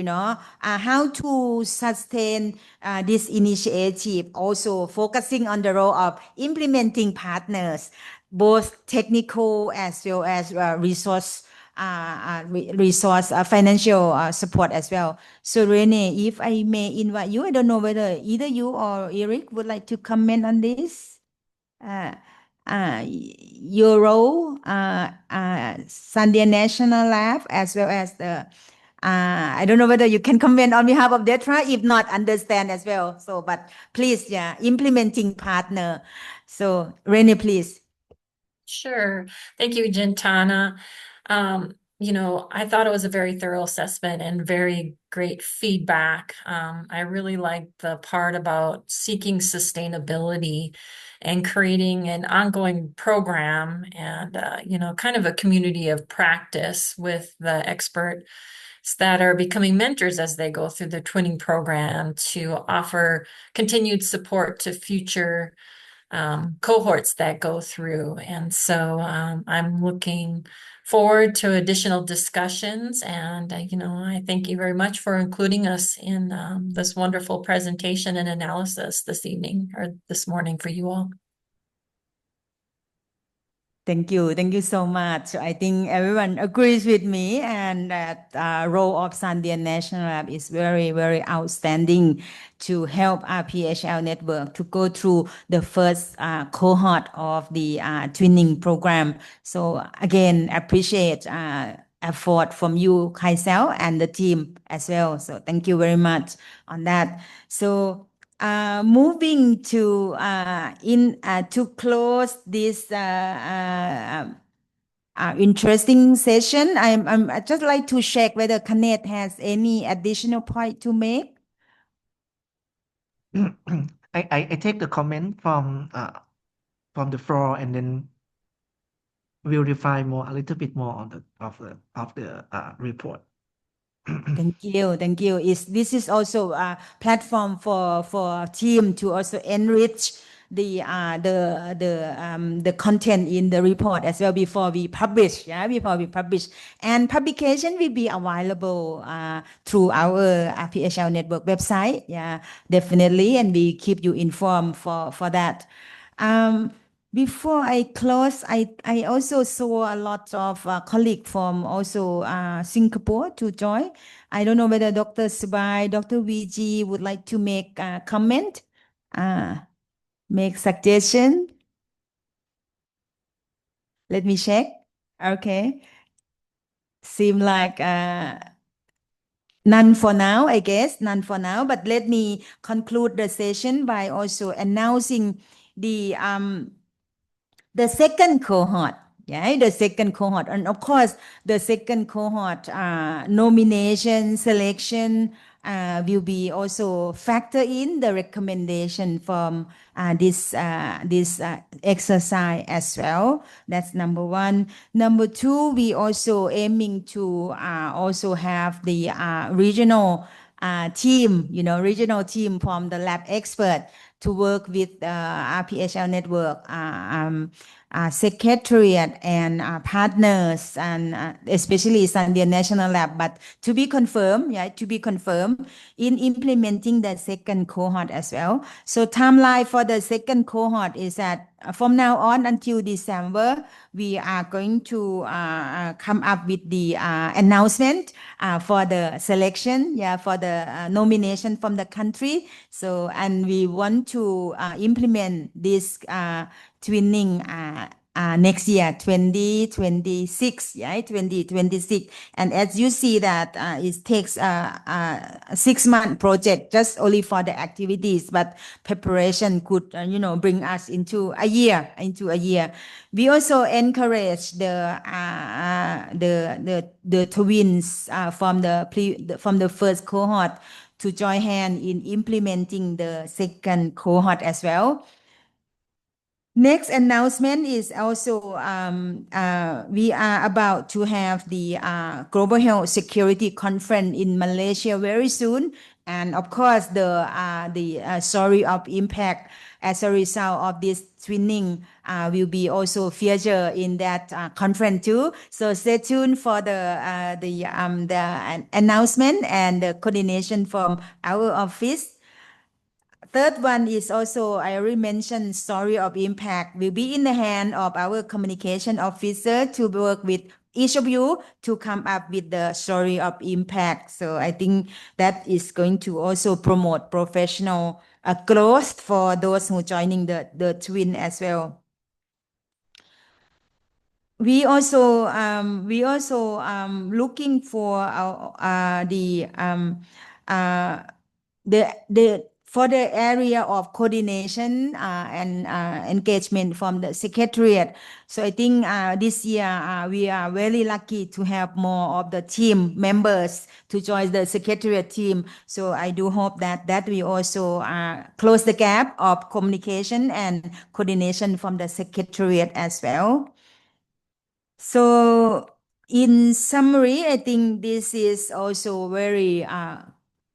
how to sustain this initiative, also focusing on the role of implementing partners, both technical as well as resource financial support as well. So Rene, if I may invite you, I don't know whether either you or Eric would like to comment on this. Your role, Sandia National Lab, as well as the, I don't know whether you can comment on behalf of Detra, if not, understand as well. So, but please, implementing partner. So Rene, please. Sure. Thank you, Jintana. I thought it was a very thorough assessment and very great feedback. I really liked the part about seeking sustainability and creating an ongoing program and, kind of a community of practice with the experts that are becoming mentors as they go through the twinning program to offer continued support to future cohorts that go through. And so I'm looking forward to additional discussions. And, I thank you very much for including us in this wonderful presentation and analysis this evening or this morning for you all. Thank you. Thank you so much. I think everyone agrees with me and that role of Sandia National Lab is very, very outstanding to help RPHL Network to go through the first cohort of the twinning program. So again, appreciate effort from you, Kaisel, and the team as well. So thank you very much on that. So moving to to close this interesting session, I just like to check whether Kanate has any additional point to make. I take the comment from the floor, and then we'll refine more a little bit more on the report. Thank you. This is also a platform for team to also enrich the content in the report as well before we publish. And publication will be available through our RPHL Network website. Definitely, and we keep you informed for that. Before I close, I also saw a lot of colleagues from also Singapore to join. I don't know whether Dr. Subai, Dr. VG would like to make a comment, make suggestion. Let me check. Okay. Seem like none for now, I guess, none for now. But let me conclude the session by also announcing the second cohort. The second cohort. And of course, the second cohort nomination, selection will be also factor in the recommendation from this exercise as well. That's number one. Number two, we also aiming to also have the regional team, regional team from the lab expert to work with RPHL Network secretariat and partners, and especially Sandia National Lab, but to be confirmed, in implementing the second cohort as well. So timeline for the second cohort is that from now on until December, we are going to come up with the announcement for the selection, for the nomination from the country. So, and we want to implement this twinning next year, 2026, 2026. And as you see that it takes a 6-month project just only for the activities, but preparation could, bring us into a year. We also encourage the twins from the first cohort to join hand in implementing the second cohort as well. Next announcement is also we are about to have the Global Health Security Conference in Malaysia very soon, and of course the story of impact as a result of this twinning will be also featured in that conference too. So stay tuned for the announcement and the coordination from our office. Third one is also, I already mentioned, story of impact will be in the hand of our communication officer to work with each of you to come up with the story of impact. So I think that is going to also promote professional growth for those who joining the twin as well. We also looking for the for the area of coordination and engagement from the secretariat. So I think this year we are very lucky to have more of the team members to join the secretariat team. So I do hope that we also close the gap of communication and coordination from the secretariat as well. So in summary, I think this is also very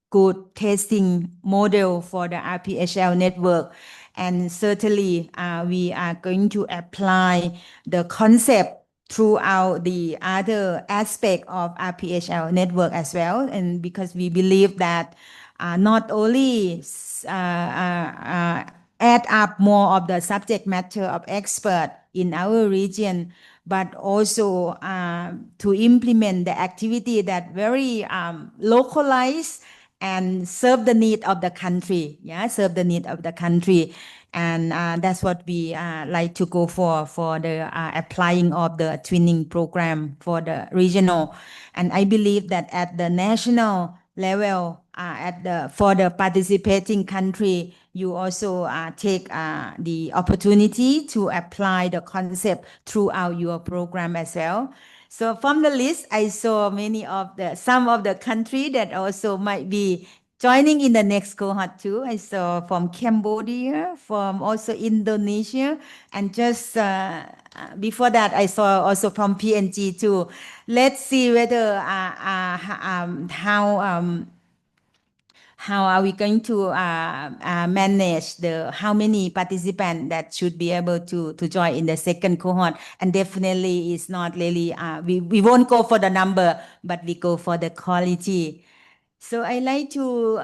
good testing model for the RPHL network. And certainly we are going to apply the concept throughout the other aspect of RPHL network as well. And because we believe that not only add up more of the subject matter of expert in our region, but also to implement the activity that very localized and serve the need of the country. Serve the need of the country. And that's what we like to go for the applying of the twinning program for the regional. And I believe that at the national level, for the participating country, you also take the opportunity to apply the concept throughout your program as well. So from the list, I saw some of the country that also might be joining in the next cohort too. I saw from Cambodia, from also Indonesia, and just before that, I saw also from PNG too. Let's see whether how are we going to manage how many participants that should be able to join in the second cohort. And definitely it's not really, we won't go for the number, but we go for the quality. So I like to,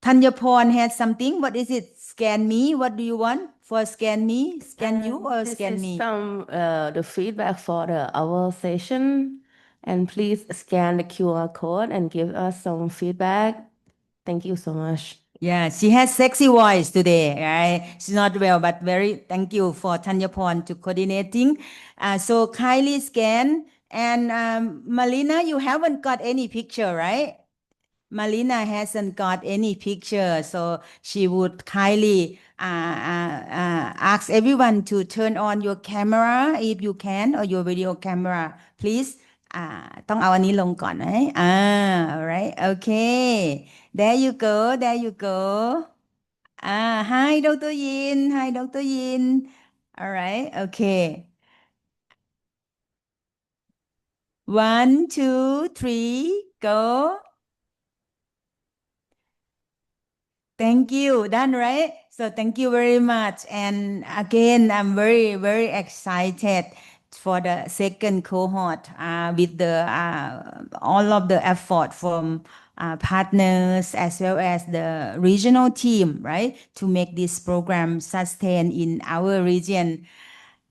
Tanyaporn had something. What is it? Scan me. What do you want for scan me? Scan you or scan me? This is from the feedback for our session. And please scan the QR code and give us some feedback. Thank you so much. Yeah, she has sexy voice today, right? She's not well, but thank you for Tanyaporn to coordinating. So Kylie scan and Malina, you haven't got any picture, right? Malina hasn't got any picture, so she would kindly ask everyone to turn on your camera if you can, or your video camera, please. ต้องเอาอันนี้ลงก่อนไหมalright, okay. There you go, there you go. Hi, Dr. Yin. Hi, Dr. Yin. Alright, okay. 1, 2, 3, go. Thank you. Done, right? So thank you very much. And again, I'm very, very excited for the second cohort with all of the effort from partners as well as the regional team, right? To make this program sustain in our region.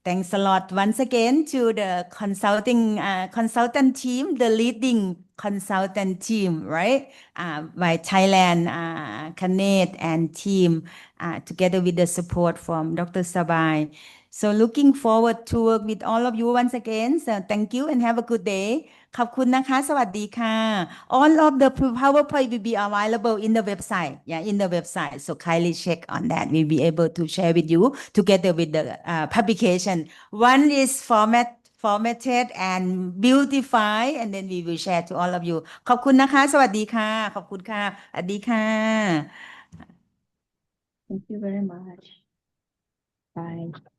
Thanks a lot once again to the consultant team, the leading consultant team, right? By Thailand, Kanate and team, together with the support from Dr. Sabai. So looking forward to work with all of you once again. So thank you and have a good day. ขอบคุณนะคะ สวัสดีค่ะ All of the PowerPoint will be available in the website. In the website. So kindly check on that. We'll be able to share with you together with the publication. One is formatted and beautified, and then we will share to all of you. ขอบคุณนะคะ สวัสดีค่ะ ขอบคุณค่ะ สวัสดีค่ะ Thank you very much. Bye.